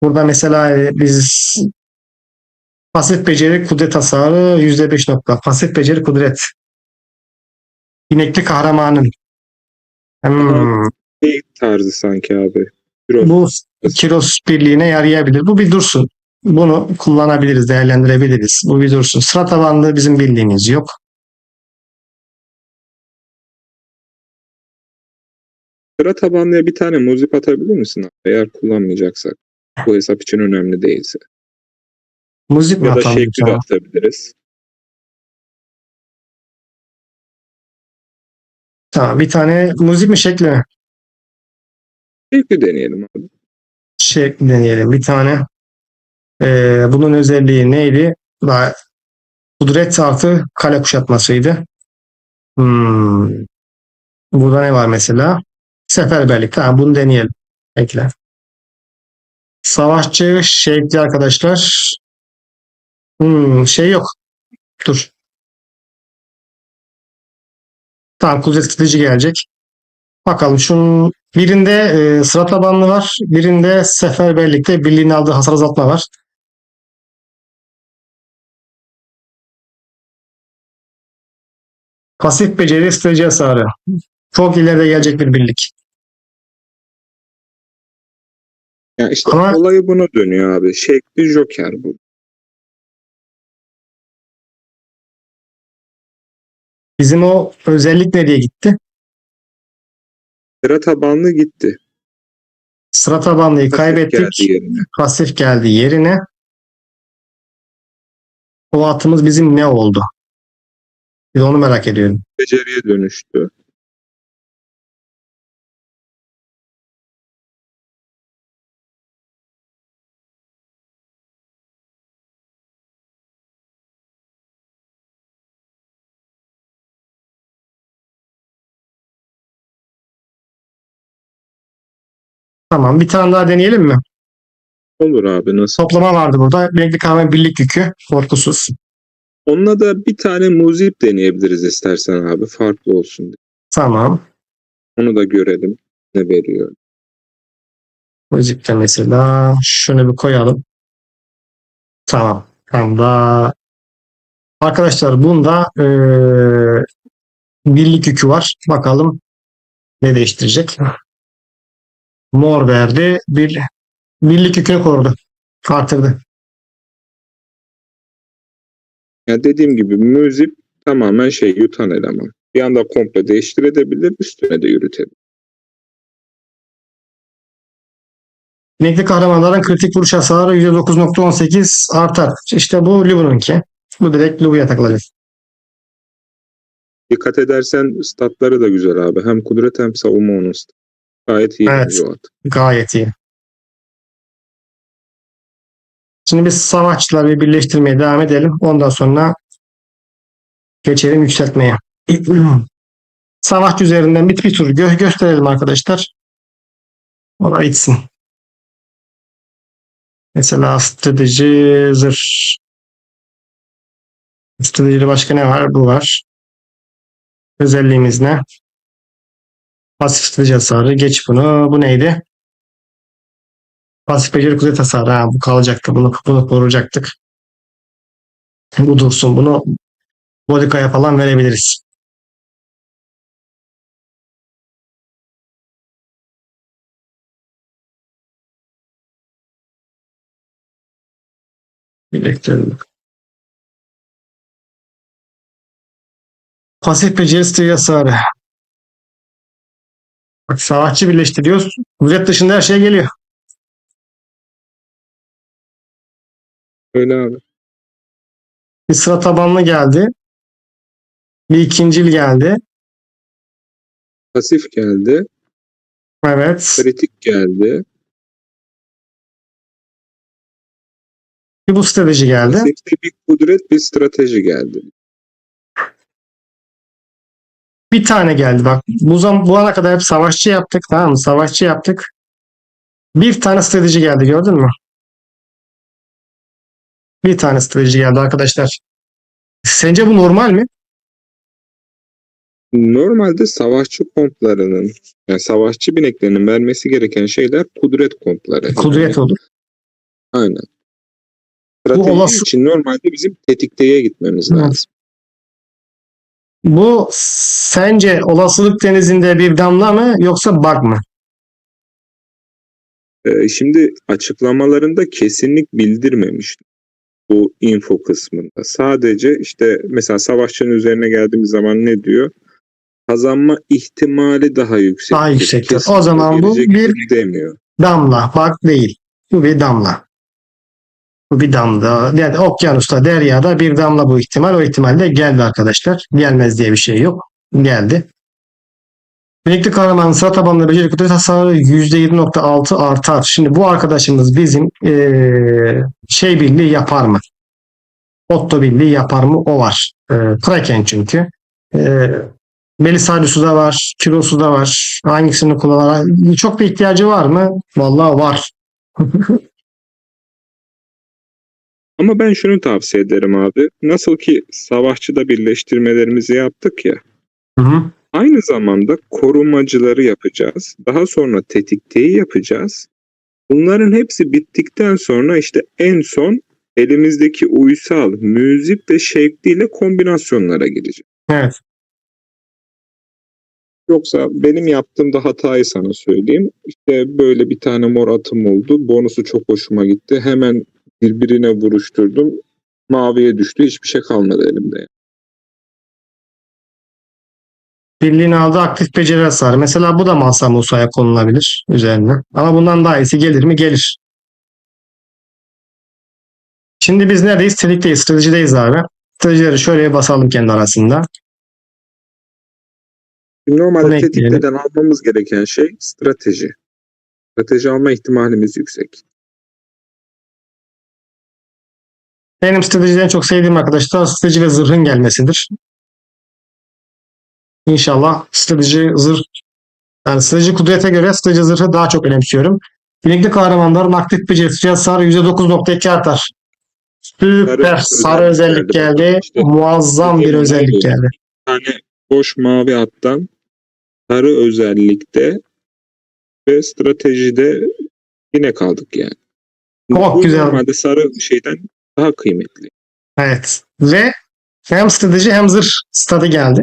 Burada mesela biz pasif beceri kudret hasarı %5 nokta. Pasif beceri kudret. İnekli kahramanın. Daha Hmm. şey tarzı sanki abi. Euro. Bu Kiros birliğine yarayabilir. Bu bir dursun. Bunu kullanabiliriz, değerlendirebiliriz. Bu bir dursun. Sıra tabanlı bizim bildiğimiz yok. Sıra tabanlıya bir tane muzip atabilir misin abi? Eğer kullanmayacaksak. Bu hesap için önemli değilse. Müzik mi Ya da atalım bir şekli de tane? atabiliriz. Tamam. Bir tane müzik mi şekli mi? Şekli deneyelim abi. Şekli deneyelim. Bir tane. Bunun özelliği neydi? Daha kudret artı kale kuşatmasıydı. Hmm. Burada ne var mesela? Seferberlik. Tamam bunu deneyelim. Ekle. Savaşçı şekli arkadaşlar. Şey yok. Dur. Tamam kudret strateji gelecek. Bakalım şunun birinde sıra tabanlı var. Birinde seferberlikte birliğin aldığı hasar azaltma var. Pasif beceri strateji hasarı. Çok ileride gelecek bir birlik. Ya işte Ama olayı buna dönüyor abi. Şekli Joker bu. bizim o özellik nereye gitti? Sıra tabanlı gitti. Sıra tabanlıyı Pasif geldi kaybettik. yerine. Pasif geldi yerine. O atımız bizim ne oldu? Bir de onu merak ediyorum. Beceriye dönüştü. Tamam bir tane daha deneyelim mi? Olur abi nasıl? Toplama vardı burada. Renkli kahve birlik yükü. Korkusuz. Onunla da bir tane muzip deneyebiliriz istersen abi. Farklı olsun diye. Tamam. Onu da görelim. Ne veriyor? Müzikte mesela şunu bir koyalım. Tamam. Tam da arkadaşlar bunda birlik yükü var. Bakalım ne değiştirecek. Mor verdi. Birlik yükünü korudu. Artırdı. Ya dediğim gibi muzip tamamen şey yutan eleman. Bir anda komple değiştirebilir, üstüne de yürütebilir. Renkli kahramanların kritik vuruş hasarı %9.18 artar. İşte bu Lubu'nunki. Bu direkt Lubu'ya takılacak. Dikkat edersen statları da güzel abi. Hem kudret hem savunma onun statı. Gayet iyi Evet. bence o at. Gayet iyi. Şimdi biz savaşçıları bir birleştirmeye devam edelim. Ondan sonra geçelim yükseltmeye. Savaşçı üzerinden bir tur gösterelim arkadaşlar. Ona gitsin. Mesela strateji zırh. Stratejide başka ne var? Bu var. Özelliğimiz ne? Pasif strateji hasarı. Geç bunu. Bu neydi? Pasif beceri kudret hasarı. Ha, bu kalacaktı. Bunu koruyacaktık. Bu dursun. Bunu Bodika'ya falan verebiliriz. Birleştirelim. Pasif beceri strateji hasarı. Bak, savaşçı birleştiriyoruz. Kudret dışında her şey geliyor. Öyle abi. Bir sıra tabanlı geldi. Bir ikincil geldi. Pasif geldi. Evet. Kritik geldi. Bu strateji geldi. Pasifte bir kudret, bir strateji geldi. Bir tane geldi bak. Bu ana kadar hep savaşçı yaptık, tamam mı? Savaşçı yaptık. Bir tane strateji geldi, gördün mü? Bir tane strateji geldi arkadaşlar. Sence bu normal mi? Normalde savaşçı komplarının, yani savaşçı bineklerinin vermesi gereken şeyler kudret kompları. Kudret Yani olur. aynen. Bu Strateji olası. için normalde bizim tetikteye gitmemiz Evet. lazım. Bu sence olasılık denizinde bir damla mı yoksa bug mı? Şimdi açıklamalarında kesinlik bildirmemiş bu info kısmında. Sadece işte mesela savaşçının üzerine geldiğimiz zaman ne diyor? Kazanma ihtimali daha yüksektir. Daha yüksektir. Kesin O zaman bu gelecektir bir demiyor. damla, bug değil. Bu bir damla. Bu bir damla. Yani okyanusta, deryada bir damla bu ihtimal. O ihtimal de geldi arkadaşlar. Gelmez diye bir şey yok. Geldi. Birlikte kahramanın sıra tabanlı beceri kudret hasarı %7.6 artar. Şimdi bu arkadaşımız bizim şey birliği yapar mı? Otto birliği yapar mı? O var. Kraken çünkü. Belisarius'u da var. Kilos'u da var. Hangisini kullanır? Çok bir ihtiyacı var mı? Vallahi var. Ama ben şunu tavsiye ederim abi. Nasıl ki savaşçıda birleştirmelerimizi yaptık ya. Hı hı. Aynı zamanda korumacıları yapacağız. Daha sonra tetikteyi yapacağız. Bunların hepsi bittikten sonra işte en son elimizdeki uysal, müzik ve şevkliyle kombinasyonlara gireceğiz. Evet. Yoksa benim yaptığımda hatayı sana söyleyeyim. İşte böyle bir tane mor atım oldu. Bonusu çok hoşuma gitti. Hemen birbirine vuruşturdum. Maviye düştü. Hiçbir şey kalmadı elimde. Birliğin aldığı aktif beceri hasarı. Mesela bu da Masa Musa'ya konulabilir üzerine. Ama bundan daha iyisi gelir mi? Gelir. Şimdi biz neredeyiz? Tetikteyiz. Stratejideyiz abi. Stratejileri şöyle basalım kendi arasında. Bunu Normalde ekleyelim. tetikleden almamız gereken şey strateji. Strateji alma ihtimalimiz yüksek. Benim stratejiden çok sevdiğim arkadaşlar strateji ve zırhın gelmesidir. İnşallah strateji, zırh, yani strateji kudrete göre strateji zırhı daha çok önemsiyorum. Birlikte kahramanların aktif beceri hasarı %9.2 artar. Süper. Sarı özellik geldi. İşte Muazzam bir özellik geldi. bir tane boş mavi attan sarı özellikte ve stratejide yine kaldık yani. Çok Bu güzel. normalde sarı şeyden daha kıymetli. Evet. Ve hem strateji hem zırh statü geldi.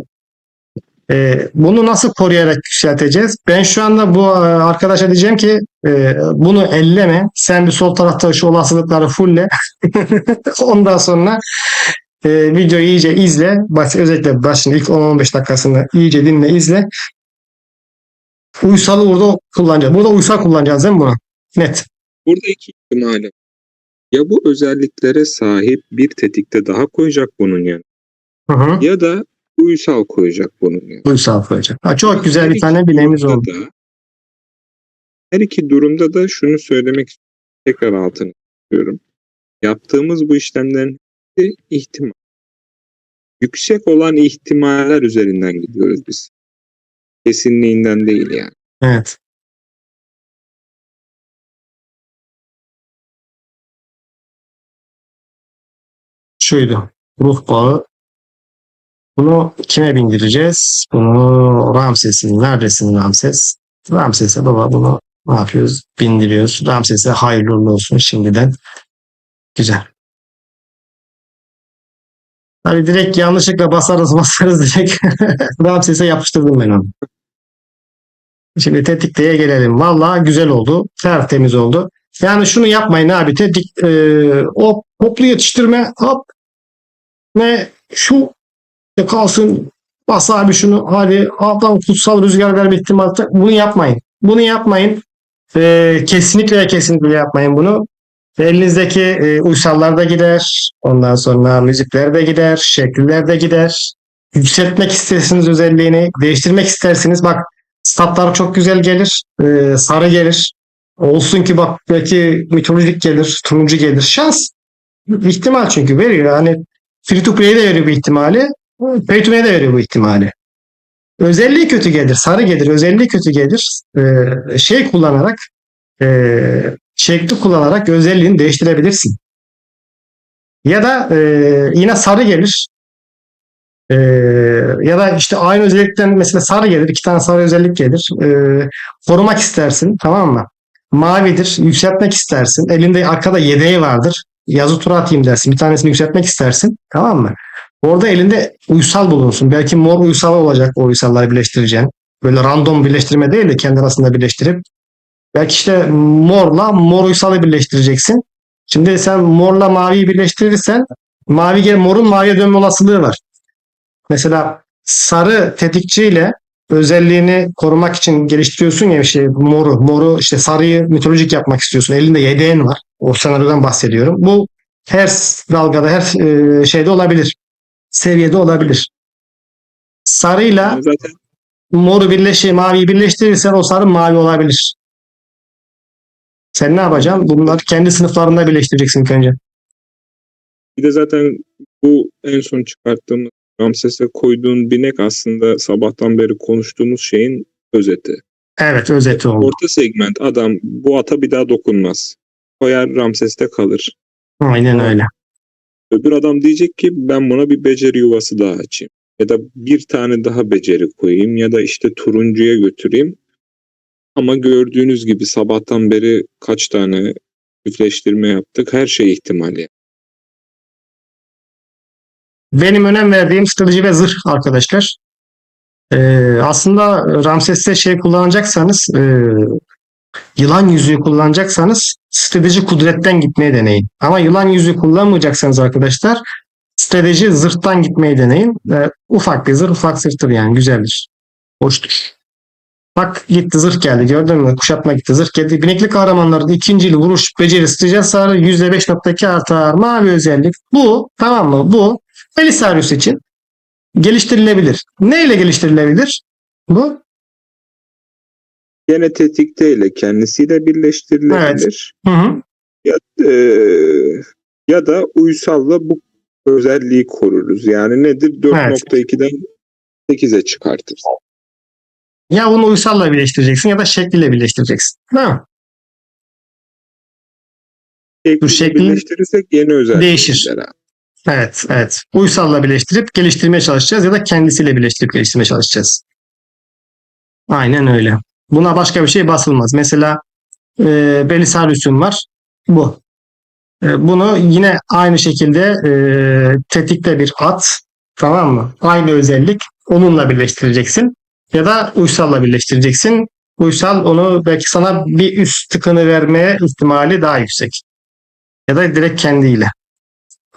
Bunu nasıl koruyarak yükselteceğiz? Ben şu anda bu arkadaşa diyeceğim ki bunu elleme. Sen bir sol tarafta şu olasılıkları fullle. Ondan sonra videoyu iyice izle. Özellikle başın ilk 10-15 dakikasını iyice dinle, izle. Uysalı burada kullanacağız. Burada uysal kullanacağız değil mi bunu? Net. Burada iki ihtimali. Ya bu özelliklere sahip bir tetikte daha koyacak bunun yanına. Hı hı. Ya da uysal koyacak bunun yanına. Uysal koyacak. Çok güzel Her bir tane iki bileğimiz durumda oldu. da- Her iki durumda da şunu söylemek istiyorum. Tekrar altını istiyorum. Yaptığımız bu işlemlerin hepsi ihtimal. Yüksek olan ihtimaller üzerinden gidiyoruz biz. Kesinliğinden değil yani. Evet. Şuydu. Ruh bağı. Bunu kime bindireceğiz? Bunu Ramses'in. Neredesin Ramses? Ramses'e baba bunu ne yapıyoruz? Bindiriyoruz. Ramses'e hayırlı uğurlu olsun şimdiden. Güzel. Tabii direkt yanlışlıkla basarız direkt. Ramses'e yapıştırdım ben onu. Şimdi tetikleye gelelim. Vallahi güzel oldu. Tertemiz oldu. Yani şunu yapmayın abi. Hop, hoplu yetiştirme. Hop. Ne şu kalsın. Bas abi şunu. Hadi alttan kutsal rüzgar verme ihtimali. Bunu yapmayın. Bunu yapmayın. Kesinlikle ve kesinlikle yapmayın bunu. Elinizdeki uysallar da gider. Ondan sonra müzikler de gider. Şekiller de gider. Yükseltmek istersiniz özelliğini. Değiştirmek istersiniz. Bak statlar çok güzel gelir. Sarı gelir. Olsun ki bak belki mitolojik gelir. Turuncu gelir. Şans. İhtimal çünkü veriyor. Hani free to play'e de veriyor bu ihtimali. Pay to win'e de veriyor bu ihtimali. Özelliği kötü gelir. Sarı gelir. Özelliği kötü gelir. Şey kullanarak şekli kullanarak özelliğini değiştirebilirsin. Ya da yine sarı gelir. Ee, Ya da işte aynı özellikten mesela sarı gelir. İki tane sarı özellik gelir. Korumak istersin. Tamam mı? Mavidir. Yükseltmek istersin. Elinde arkada yedeği vardır. Yazı tura atayım dersin. Bir tanesini yükseltmek istersin. Tamam mı? Orada elinde uysal bulunsun. Belki mor uysal olacak. O uysalları birleştireceksin. Böyle random birleştirme değil de kendi arasında birleştirip. Belki işte morla mor uysalı birleştireceksin. Şimdi sen morla maviyi birleştirirsen morun maviye dönme olasılığı var. Mesela sarı tetikçiyle özelliğini korumak için geliştiriyorsun ya şey moru. Moru işte sarıyı mitolojik yapmak istiyorsun. Elinde yedeğin var. O senaryodan bahsediyorum. Bu her dalgada her şeyde olabilir. Seviyede olabilir. Sarıyla Yani zaten moru maviyi birleştirirsen o sarı mavi olabilir. Sen ne yapacaksın? Bunlar kendi sınıflarında birleştireceksin ilk önce. bir de zaten bu en son çıkarttığımız Ramses'e koyduğun binek aslında sabahtan beri konuştuğumuz şeyin özeti. Evet, özeti oldu. Orta segment adam bu ata bir daha dokunmaz. Koyar Ramses'te kalır. Aynen öyle. Öbür adam diyecek ki ben buna bir beceri yuvası daha açayım. Ya da bir tane daha beceri koyayım ya da işte turuncuya götüreyim. Ama gördüğünüz gibi sabahtan beri kaç tane çiftleştirme yaptık. Her şey ihtimali. Benim önem verdiğim strateji ve zırh arkadaşlar. Aslında Ramses'te şey kullanacaksanız yılan yüzüğü kullanacaksanız strateji kudretten gitmeye deneyin. Ama yılan yüzüğü kullanmayacaksanız arkadaşlar strateji zırhtan gitmeyi deneyin. Ufak bir zırh ufak zırhtır yani güzeldir. Hoştur. Bak gitti zırh geldi gördün mü? Kuşatma gitti zırh geldi. Binekli kahramanların ikincili vuruş beceri strateji hasarı %5.2 artar. Mavi özellik. Bu tamam mı? Bu Belisarius için geliştirilebilir. Neyle geliştirilebilir? Bu. Gene tetikteyle kendisiyle Evet. birleştirilebilir. Hı hı. Ya, ya da uysalla bu özelliği koruruz. Yani nedir? Evet. 4.2'den 8'e çıkartırız. Ya bunu uysalla birleştireceksin ya da şekliyle birleştireceksin. Değil mi? Bu Şekliyle şekli birleştirirsek yeni özelliğe değişir. gider abi. Evet, evet. Uysalla birleştirip geliştirmeye çalışacağız ya da kendisiyle birleştirip geliştirmeye çalışacağız. Aynen öyle. Buna başka bir şey basılmaz. Mesela Belisarius'un var. Bu. Bunu yine aynı şekilde tetikte bir at. Tamam mı? Aynı özellik. Onunla birleştireceksin. Ya da uysalla birleştireceksin. Uysal onu belki sana bir üst tıkını vermeye ihtimali daha yüksek. Ya da direkt kendiyle.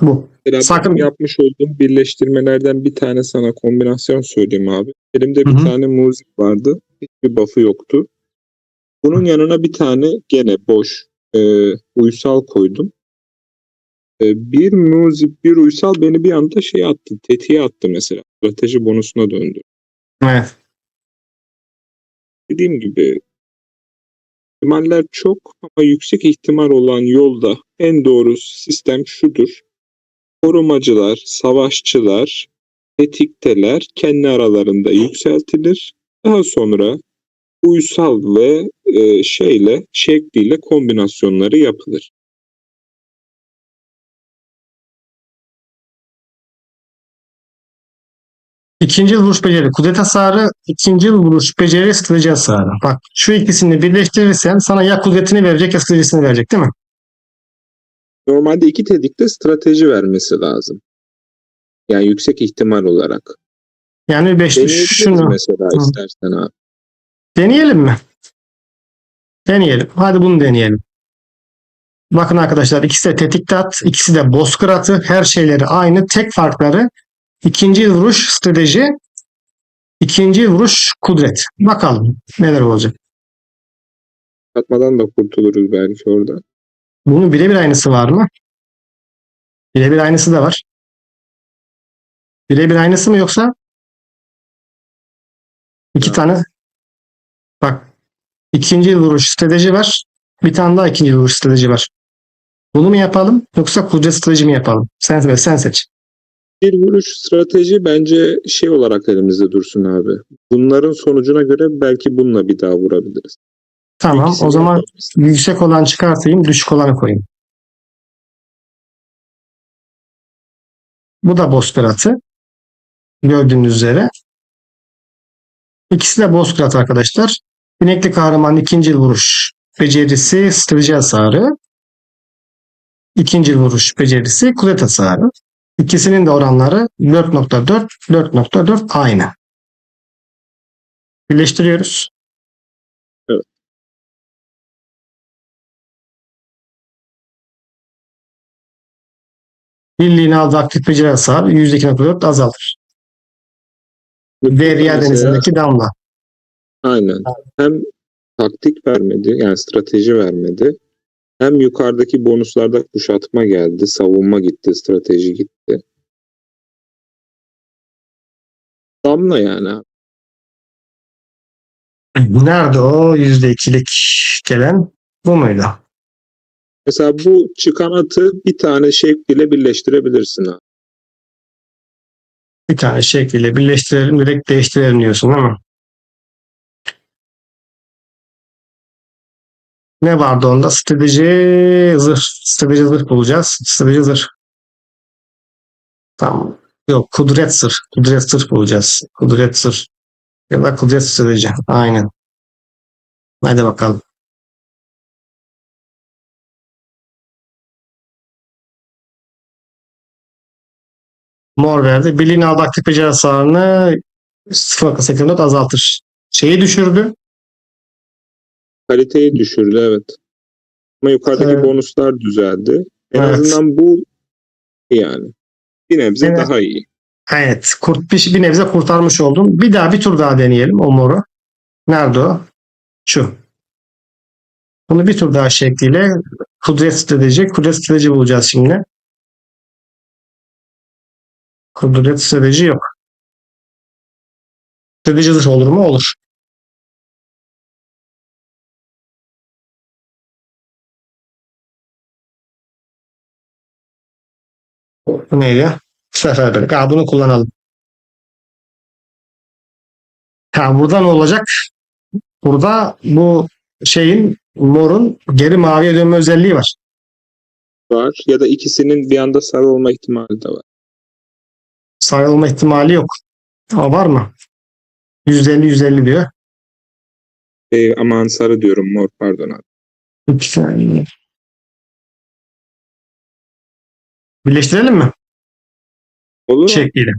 Bu. Benim Sakın. yapmış olduğum birleştirmelerden bir tane sana kombinasyon söyleyeyim abi. Elimde bir Hı hı. tane muzik vardı. Hiçbir buff'ı yoktu. Bunun yanına bir tane gene boş uysal koydum. Bir muzik, bir uysal beni bir anda şey attı. Tetiğe attı mesela. Strateji bonusuna döndü. Evet. Dediğim gibi ihtimaller çok ama yüksek ihtimal olan yolda en doğru sistem şudur. Korumacılar, savaşçılar, tetikteler kendi aralarında yükseltilir. Daha sonra uysal ve şekliyle kombinasyonları yapılır. İkinci yıl vuruş beceri. Kudret hasarı, ikinci yıl vuruş beceri, strateji hasarı. Bak şu ikisini birleştirirsen sana ya kudretini verecek ya stratejisini verecek değil mi? Normalde iki tetikte strateji vermesi lazım. Yani yüksek ihtimal olarak. Yani Deneyebiliriz şunu mesela istersen abi. deneyelim mi? Deneyelim. Hadi bunu deneyelim. Bakın arkadaşlar ikisi de tetikte at, ikisi de bozkır atı. Her şeyleri aynı. Tek farkları ikinci yıl vuruş strateji, ikinci yıl vuruş kudret. Bakalım neler olacak. Atmadan da kurtuluruz belki orada. Bunun birebir aynısı var mı? Birebir aynısı da var. Birebir aynısı mı yoksa iki tane? Bak ikinci yıl vuruş strateji var. Bir tane daha ikinci yıl vuruş strateji var. Bunu mu yapalım yoksa kudret strateji mi yapalım? Sen seç. Bir vuruş strateji bence şey olarak elimizde dursun abi. Bunların sonucuna göre belki bununla bir daha vurabiliriz. Tamam, o İkisini zaman yapalım. yüksek olan çıkartayım, düşük olanı koyayım. Bu da bozkır atı. Gördüğünüz üzere. İkisi de bozkır arkadaşlar. Binekli kahraman ikinci vuruş becerisi strateji hasarı. İkinci vuruş becerisi kudret hasarı. İkisinin de oranları 4.4, 4.4 aynı. Birleştiriyoruz. Evet. Birliğin aldığı aktif beceri hasarı %2.4 azalır. Derya Mesela denizindeki damla. aynen. Hem taktik vermedi, yani strateji vermedi. Hem yukarıdaki bonuslarda kuşatma geldi, savunma gitti, strateji gitti. Damla yani abi. Nerede o %2'lik gelen? Bu muydu? Mesela bu çıkan atı bir tane şekliyle birleştirebilirsin abi. Bir tane şekliyle birleştirelim, direkt değiştirelim diyorsun değil mi? Ne vardı onda? Strateji zırh. Strateji zırh bulacağız. Strateji zırh. Tamam. Yok, kudret zırh. Kudret zırh bulacağız. Kudret zırh. Ya da kudret strateji. Aynen. Hadi bakalım. Mor verdi. Birliğin aldığı aktif beceri hasarını 0.84 azaltır. Şeyi düşürdü. Kaliteyi düşürdü, evet. Ama yukarıdaki Evet. bonuslar düzeldi. En Evet. azından bu yani bir nebze daha iyi. Evet. Bir nebze kurtarmış oldum. Bir tur daha deneyelim o moru. Nerede o? Şu. Bunu bir tur daha şekliyle kudret strateji bulacağız şimdi. Kudret strateji yok. Strateji zırh olur mu? Olur. Bu neydi? Seferberlik. Bunu kullanalım. Burada ne olacak? Burada bu morun geri maviye dönme özelliği var. Var ya da ikisinin bir anda sarı olma ihtimali de var. Sarı olma ihtimali yok. Ama var mı? %50 diyor. Aman sarı diyorum, mor, pardon abi. Bir saniye. Birleştirelim mi? Olur mu? Şekliyle.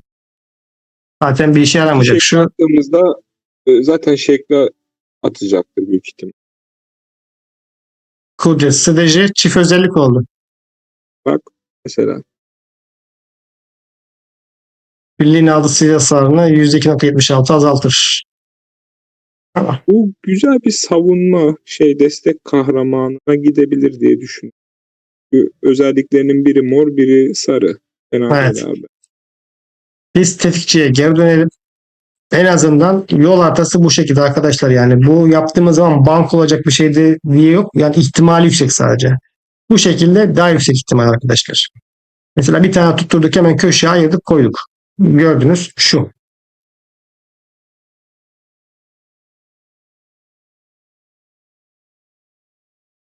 Zaten bir işe İki yaramayacak. şekli Şu attığımızda zaten şekli atacaktır büyük ihtimal. kudret strateji çift özellik oldu. Bak mesela. Birliğin aldığı silah hasarını %2.76 azaltır. Tamam. Bu güzel bir savunma, destek kahramanına gidebilir diye düşünüyorum. Özelliklerinin biri mor, biri sarı. Fena Evet. değil abi. Biz tetikçiye geri dönelim. En azından yol haritası bu şekilde arkadaşlar. Yani bu yaptığımız zaman bank olacak bir şey de diye yok. Yani ihtimali yüksek sadece. Bu şekilde daha yüksek ihtimal arkadaşlar. Mesela bir tane tutturduk, hemen köşeye ayırdık koyduk. Gördünüz şu.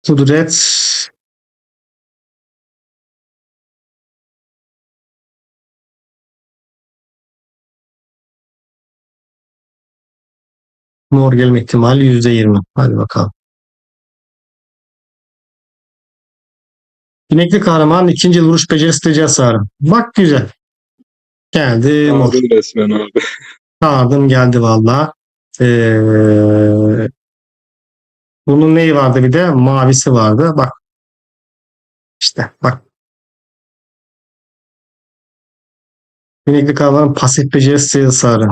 Kudret mor gelme ihtimali %20. Hadi bakalım. Binekli kahraman ikinci vuruş beceri strateji hasarı. Bak güzel. Geldi mor. Aldın resmen abi. Çağırdım geldi valla. Bunun neyi vardı bir de? Mavisi vardı. Bak işte bak. Binekli kahramanın pasif beceri strateji hasarı.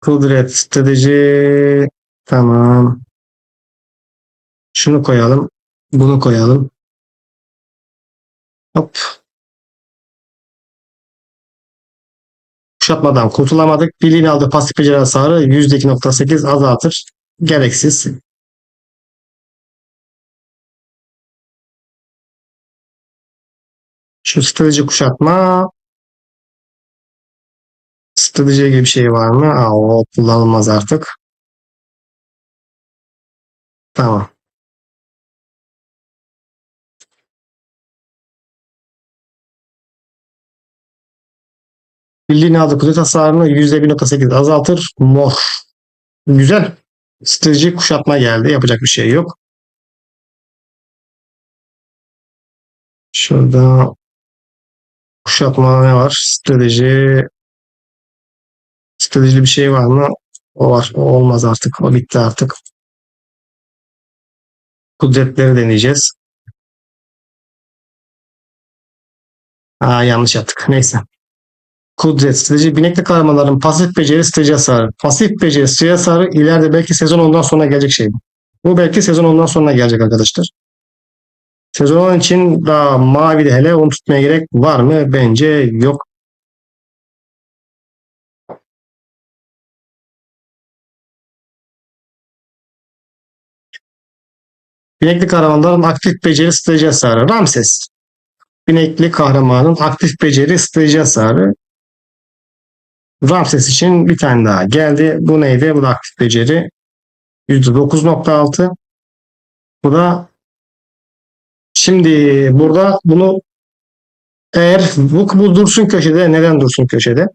Kudret strateji. Tamam. Şunu koyalım. Bunu koyalım. Hop. Kuşatmadan kurtulamadık. Birliğin aldığı pasif beceri hasarı %2.8 azaltır. Gereksiz. Şu strateji kuşatma. Strateji gibi bir şey var mı? O kullanılmaz artık. Tamam. Bildiğin aldığı kudret hasarını %1.8 azaltır. Mor. Güzel. Strateji kuşatma geldi. Yapacak bir şey yok. Şurada kuşatma ne var? Stratejili bir şey var mı? O var. O olmaz artık. O bitti artık. Kudretleri deneyeceğiz. Yanlış yaptık. Neyse. Kudret, strateji, binekli kahramanların pasif beceri, strateji hasarı. Pasif beceri, strateji hasarı ileride belki sezon ondan sonra gelecek şey. Bu belki sezon ondan sonra gelecek arkadaşlar. Sezon 10 için daha mavi de hele onu tutmaya gerek var mı? Bence yok. Binekli kahramanların aktif beceri, strateji hasarı. Ramses. Binekli kahramanın aktif beceri, strateji hasarı. Ramses için bir tane daha geldi. Bu neydi? Bu da aktif beceri. %9.6. Bu da şimdi burada bunu eğer bu dursun köşede, neden dursun köşede?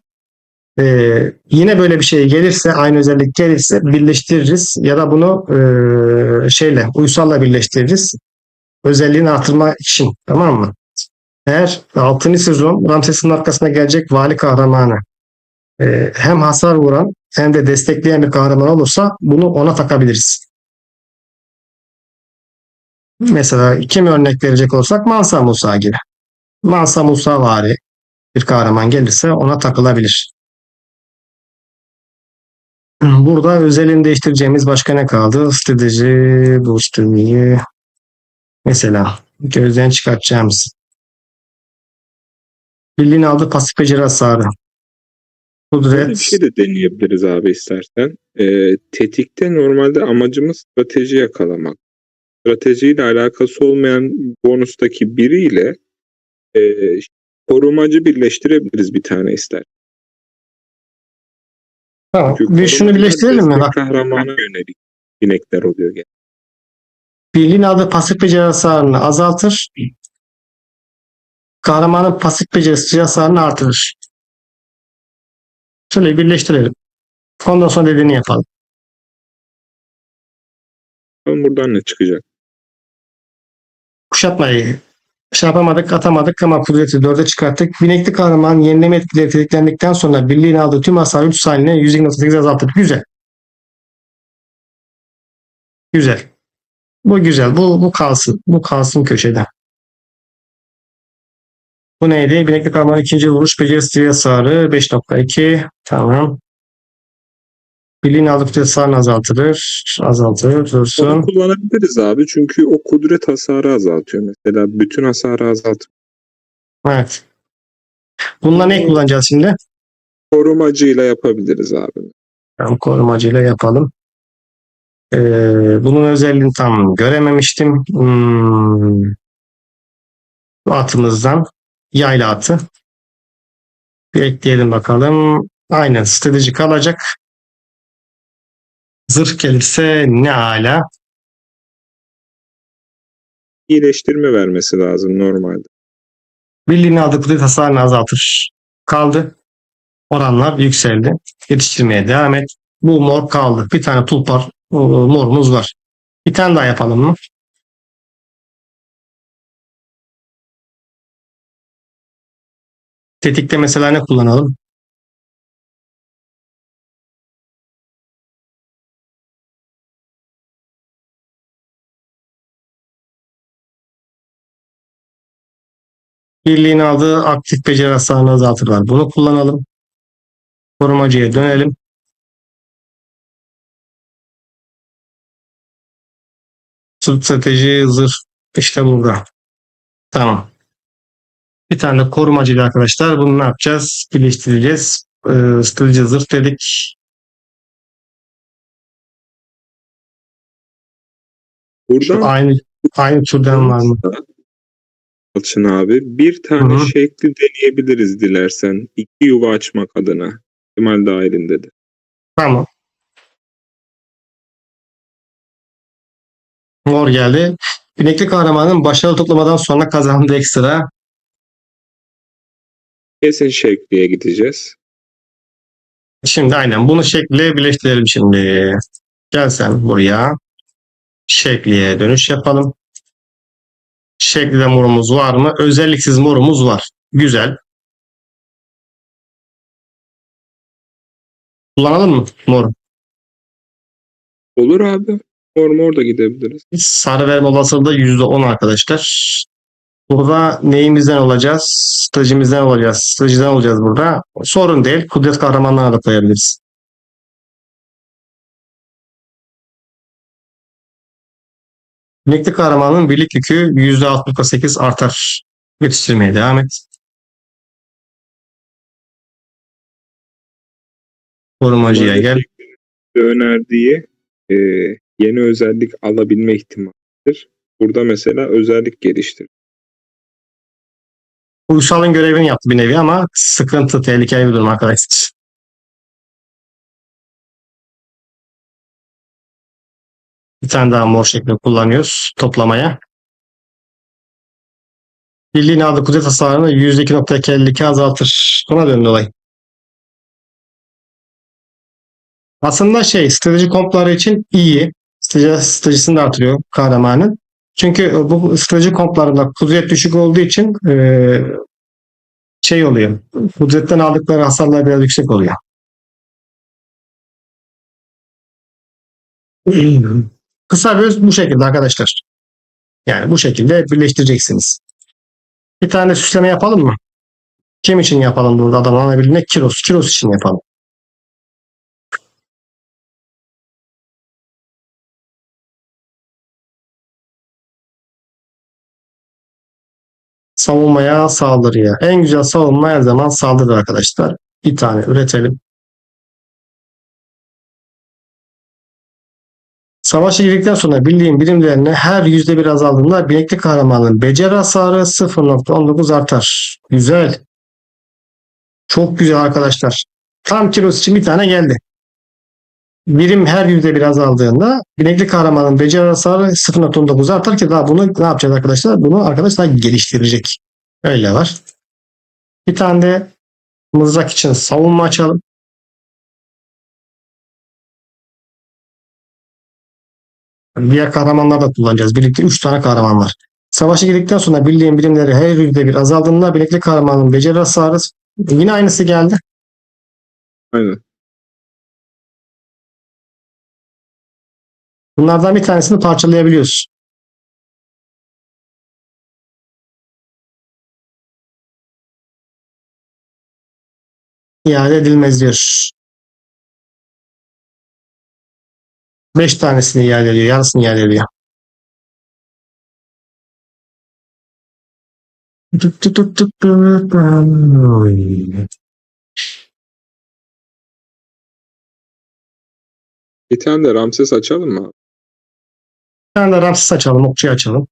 Yine böyle bir şey gelirse, aynı özellik gelirse birleştiririz ya da bunu uysalla birleştiririz. Özelliğini artırma için, tamam mı? Eğer 6. sezon Ramses'in arkasına gelecek vali kahramanı hem hasar vuran hem de destekleyen bir kahraman olursa bunu ona takabiliriz. Mesela kim örnek verecek olsak Mansa Musa gibi. Mansa Musa vari bir kahraman gelirse ona takılabilir. Burada özelini değiştireceğimiz başka ne kaldı? Strateji, bu stratejiyi mesela gözden çıkartacağımız. Birliğin aldığı pasif beceri hasarı. Böyle bir Kudret. şey de deneyebiliriz abi istersen. Tetikte normalde amacımız strateji yakalamak. Stratejiyle alakası olmayan bonustaki biriyle e, korumacı birleştirebiliriz bir tane ister. Tamam. Çünkü Bir şunu korumacılar birleştirelim mi? destek Bak. kahramana yönelik inekler oluyor genelde. Birliğin aldığı pasif beceri hasarını azaltır. Kahramanın pasif becerisi hasarını artırır. Şöyle birleştirelim. Ondan sonra dediğini yapalım. Buradan ne çıkacak? Kuşatmayı yapamadık, atamadık ama kudreti 4'e çıkarttık. Binekli kahraman yenileme etkileri tetiklendikten sonra birliğin aldığı tüm hasarı 3 saniye %2.8 azaltır. Güzel. Güzel. Bu güzel. Bu kalsın. Bu kalsın köşede. Bu neydi? Binekli kahraman ikinci vuruş becerisi hasarı 5.2. Tamam. Birliğin aldıkça hasarını azaltır. Azaltır. Onu Dursun. kullanabiliriz abi çünkü o kudret hasarı azaltıyor mesela. Bütün hasarı azaltıyor. Evet. Bununla ne Bunu kullanacağız şimdi? korumacıyla yapabiliriz abi. Tamam, korumacıyla yapalım. Bunun özelliğini tam görememiştim. Bu atımızdan yayla atı. Bir ekleyelim bakalım. Aynen strateji kalacak. Zırh gelirse ne ala. İyileştirme vermesi lazım normalde. Birliğin aldığı kudret hasarını azaltır. Kaldı. Oranlar yükseldi. Yetiştirmeye devam et. Bu mor kaldı. Bir tane tulpar morumuz var. Bir tane daha yapalım mı? Tetikte mesela ne kullanalım? Birliğin aldığı aktif beceri hasarını azaltırlar. Bunu kullanalım. Korumacıya dönelim. Strateji zırh işte burada. Tamam. Bir tane de korumacıyla arkadaşlar bunu ne yapacağız? Birleştireceğiz. Strateji zırh dedik. Şu Buradan aynı türden var mı? Yalçın abi. Bir Hı tane hı. şekli deneyebiliriz dilersen. 2 yuva açmak adına. İhtimal dahilindedir. Tamam. Mor geldi. Binekli kahramanın başarılı toplamadan sonra kazandığı ekstra. Kesin şekliye gideceğiz. Şimdi aynen bunu şekliyle birleştirelim şimdi. Gel sen buraya. Şekliye dönüş yapalım. Şeklide morumuz var mı? Özelliksiz morumuz var. Güzel. Kullanalım mı moru? Olur abi. Mor da gidebiliriz. Sarı verme olasılığı da %10 arkadaşlar. Burada neyimizden olacağız? Stratejimizden olacağız. Stratejiden olacağız burada. Sorun değil. Kudret kahramanlarına da koyabiliriz. Birlikte kahramanın birlik yükü %6,8 artar. Yetiştirmeye devam et. Korumacıya Normalde gel. şeklin önerdiği e, yeni özellik alabilme ihtimalidir. Burada mesela özellik geliştir. Uysal'ın görevini yaptı bir nevi ama sıkıntı, tehlikeli bir durum arkadaşlar. Bir tane daha mor şekli kullanıyoruz toplamaya. Birliğin aldığı kudret hasarını %2,52 azaltır. Buna döndü olay. Aslında strateji kompları için iyi. Stratejisini de artırıyor kahramanın. Çünkü bu strateji komplarında kudret düşük olduğu için oluyor. Kudretten aldıkları hasarlar biraz yüksek oluyor. Kısa bir öz bu şekilde arkadaşlar. Yani bu şekilde birleştireceksiniz. Bir tane süsleme yapalım mı? Kim için yapalım burada adam alabilmek? Kiros. Kiros için yapalım. Savunmaya, saldırıya. En güzel savunma her zaman saldırı arkadaşlar. Bir tane üretelim. Savaşa girdikten sonra birliğin birimlerine her %1 azaldığında binekli kahramanın beceri hasarı 0,19 artar. Güzel. Çok güzel arkadaşlar. Tam kilos için bir tane geldi. Birim her %1 azaldığında binekli kahramanın beceri hasarı 0,19 artar ki daha bunu ne yapacağız arkadaşlar? Bunu arkadaşlar geliştirecek. Öyle var. Bir tane de mızrak için savunma açalım. Diğer kahramanlar da kullanacağız. Birlikte 3 tane kahraman var. Savaşa girdikten sonra birliğin birimleri her %1 azaldığında binekli kahramanın beceri hasarı yine aynısı geldi. Aynen. Bunlardan bir tanesini parçalayabiliyoruz. İade edilmez diyor. 5 tanesini iade ediyor. Yarısını iade ediyor. Bir tane de Ramses açalım mı abi? Bir tane de Ramses açalım. Okçuyu açalım.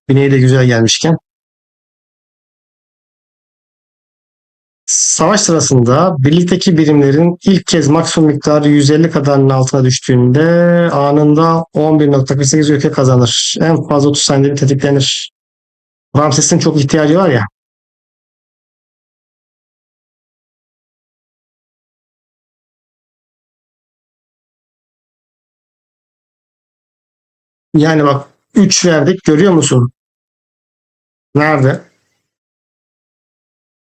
Bineği de güzel gelmişken. Savaş sırasında birlikteki birimlerin ilk kez maksimum miktarı 150 kadarının altına düştüğünde anında 11,48 ülke kazanır. En fazla 30 saniyede tetiklenir. Ramses'in çok ihtiyacı var ya. Yani bak 3 verdik görüyor musun? Nerede?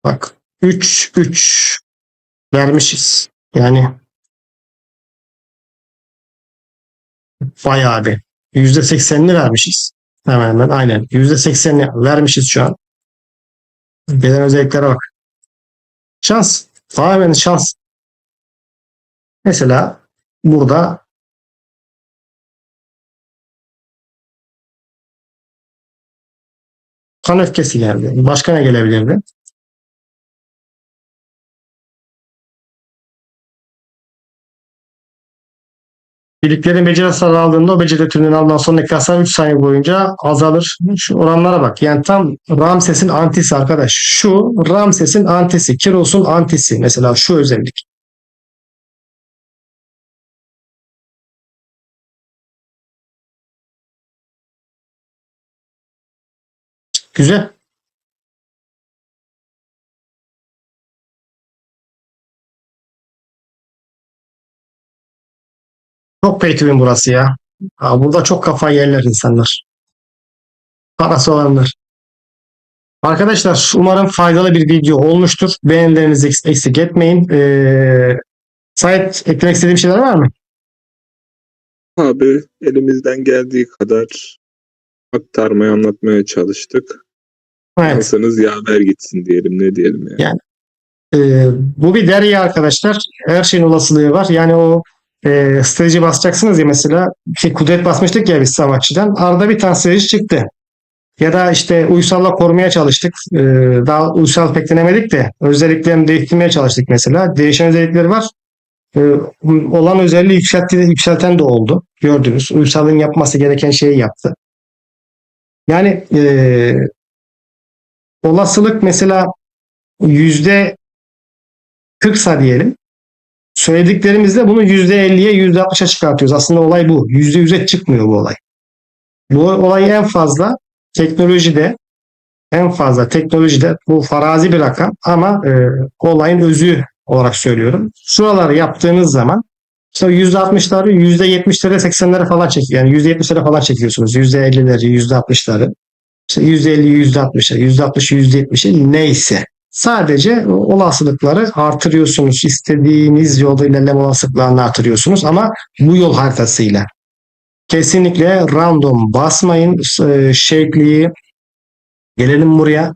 Bak 3 vermişiz. Yani bayağı bir. %80'ini vermişiz. Hemen hemen aynen. %80'ini vermişiz şu an. Gelen özelliklere bak. Şans. Tamamen şans. Mesela burada kan öfkesi geldi. Başka ne gelebilirdi? Birliklerin beceri hasarı aldığında o beceri türünden alınan sonraki hasar 3 saniye boyunca azalır. Şu oranlara bak. Yani tam Ramses'in antisi arkadaş. Şu Ramses'in antisi. Kiros'un antisi. Mesela şu özellik. Güzel. Çok pay to win burası ya. Ha, burada çok kafayı yerler insanlar. Parası olanlar. Arkadaşlar umarım faydalı bir video olmuştur. Beğenilerinizi eksik etmeyin. Sait eklemek istediğim şeyler var mı? Abi elimizden geldiği kadar aktarmaya, anlatmaya çalıştık. Evet. Alsanız yaver gitsin diyelim, ne diyelim yani. Yani bu bir derya arkadaşlar. Her şeyin olasılığı var. Yani o strateji basacaksınız ya mesela. Kudret basmıştık ya biz savaşçıdan. Arada bir tane strateji çıktı. Ya da işte uysalla korumaya çalıştık. Daha uysal pek denemedik de özelliklerini değiştirmeye çalıştık mesela. Değişen özellikleri var. Ee, Olan özelliği yükselten de oldu. Gördünüz. Uysalın yapması gereken şeyi yaptı. Yani olasılık mesela %40'sa diyelim. Söylediklerimizde bunu %50'ye %60'a çıkartıyoruz. Aslında olay bu. %100'e çıkmıyor bu olay. Bu olay en fazla teknolojide bu farazi bir rakam ama olayın özü olarak söylüyorum. Şuraları yaptığınız zaman işte %60'ları %70'lere 80'lere falan çekiyor. Yani %70'lere falan çekiyorsunuz. %50'leri %60'ları. İşte %50 %60'a %60 %70'e neyse. Sadece olasılıkları artırıyorsunuz. İstediğiniz yolda ilerleme olasılıklarını artırıyorsunuz ama bu yol haritasıyla. Kesinlikle random basmayın. Shake'liği gelelim buraya.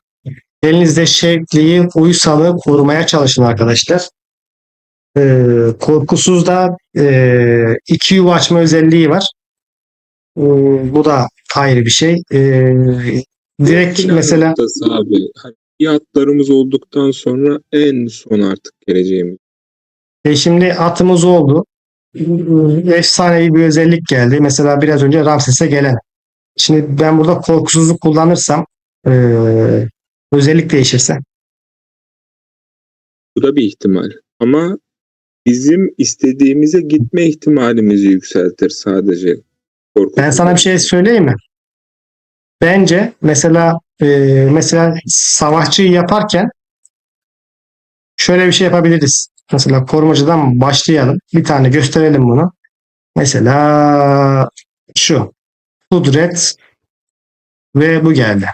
Elinizde şevkliyi, uysalı korumaya çalışın arkadaşlar. Korkusuz da iki yuva açma özelliği var. Bu da ayrı bir şey. Direkt Final mesela noktası abi. Hani fiyatlarımız olduktan sonra en son artık geleceğimiz. şimdi atımız oldu. Efsanevi bir özellik geldi. Mesela biraz önce Ramses'e gelen. Şimdi ben burada korkusuzluk kullanırsam özellik değişirse. Bu da bir ihtimal. Ama bizim istediğimize gitme ihtimalimizi yükseltir sadece. Ben sana bir şey söyleyeyim mi? Bence mesela savaşçıyı yaparken şöyle bir şey yapabiliriz. Mesela korumacıdan başlayalım. Bir tane gösterelim bunu. Mesela şu. Kudret ve bu geldi.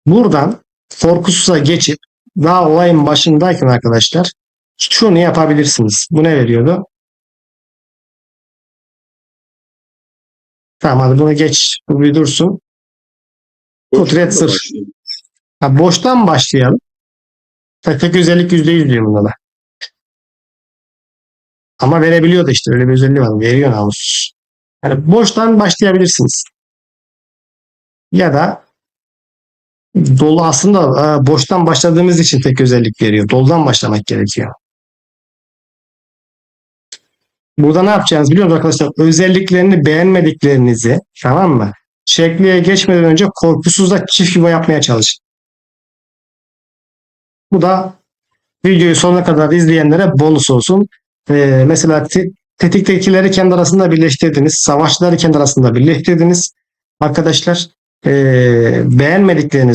Buradan korkusuza geçip daha olayın başındayken arkadaşlar şunu yapabilirsiniz. Bu ne veriyordu? Tamam hadi bunu geç. Bu bir dursun. Boştan Kudret da zırh. başlayayım. Ha, boştan başlayalım. Tek özellik %100 diyor bunda da. Ama verebiliyor da işte öyle bir özelliği var. Veriyor namussuz. Yani boştan başlayabilirsiniz. Ya da dolu aslında boştan başladığımız için tek özellik veriyor. Doludan başlamak gerekiyor. Burada ne yapacağınız biliyor musunuz arkadaşlar? Özelliklerini beğenmediklerinizi tamam mı? Şekliye geçmeden önce korkusuzla çift yuva yapmaya çalışın. Bu da videoyu sonuna kadar izleyenlere bonus olsun. Mesela tetiktekileri kendi arasında birleştirdiniz. Savaşçıları kendi arasında birleştirdiniz. Arkadaşlar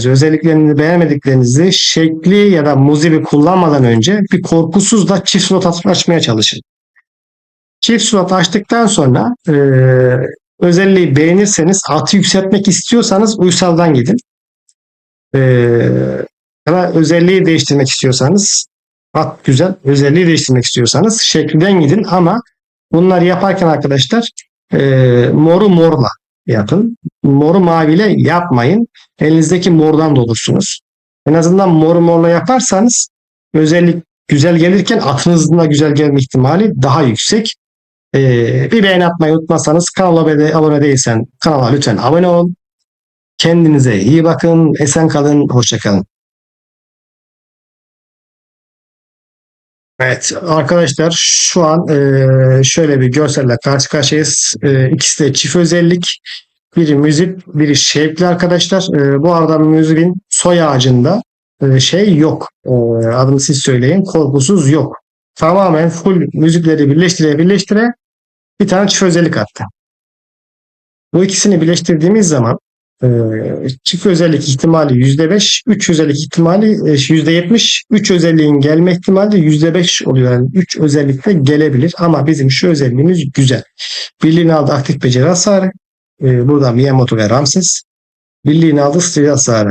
özelliklerini beğenmediklerinizi şekli ya da muzibi kullanmadan önce bir korkusuzla çift slot açmaya çalışın. Çift slot açtıktan sonra özelliği beğenirseniz atı yükseltmek istiyorsanız uysaldan gidin. Ya da özelliği değiştirmek istiyorsanız at güzel. Özelliği değiştirmek istiyorsanız şekilden gidin ama bunları yaparken arkadaşlar moru morla yapın. Moru maviyle yapmayın. Elinizdeki mordan da olursunuz. En azından moru morla yaparsanız özellik güzel gelirken atınızın da güzel gelme ihtimali daha yüksek. Bir beğeni atmayı unutmazsanız kanala abone değilsen kanala lütfen abone ol. Kendinize iyi bakın. Esen kalın. Hoşça kalın. Evet arkadaşlar şu an şöyle bir görselle karşı karşıyayız. İkisi de çift özellik. Biri müzik, biri şevkli arkadaşlar. Bu arada müziğin soy ağacında şey yok. Adını siz söyleyin. Korkusuz yok. Tamamen full müzikleri birleştire bir tane çift özellik attı. Bu ikisini birleştirdiğimiz zaman çift özellik ihtimali %5, 3 özellik ihtimali %70, 3 özelliğin gelme ihtimali %5 oluyor. Yani 3 özellik de gelebilir ama bizim şu özelliğimiz güzel. Birliğin aldığı aktif beceri hasarı, burada Miyamoto ve Ramses. Birliğin aldığı steril hasarı.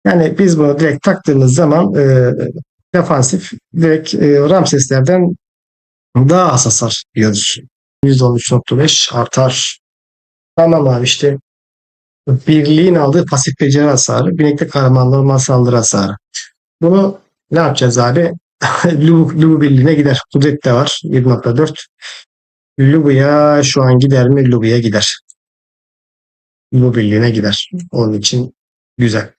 Yani biz bunu direkt taktığımız zaman defansif direkt Ramses'lerden daha az hasar yiyoruz. %13.5 artar. Tamam abi işte birliğin aldığı pasif beceri hasarı, binekte kahraman normal saldırı hasarı. Bunu ne yapacağız abi? Lubu birliğine gider. Kudret de var 1.4. Lubu'ya şu an gider mi? Lubu'ya gider. Lubu birliğine gider. Onun için güzel.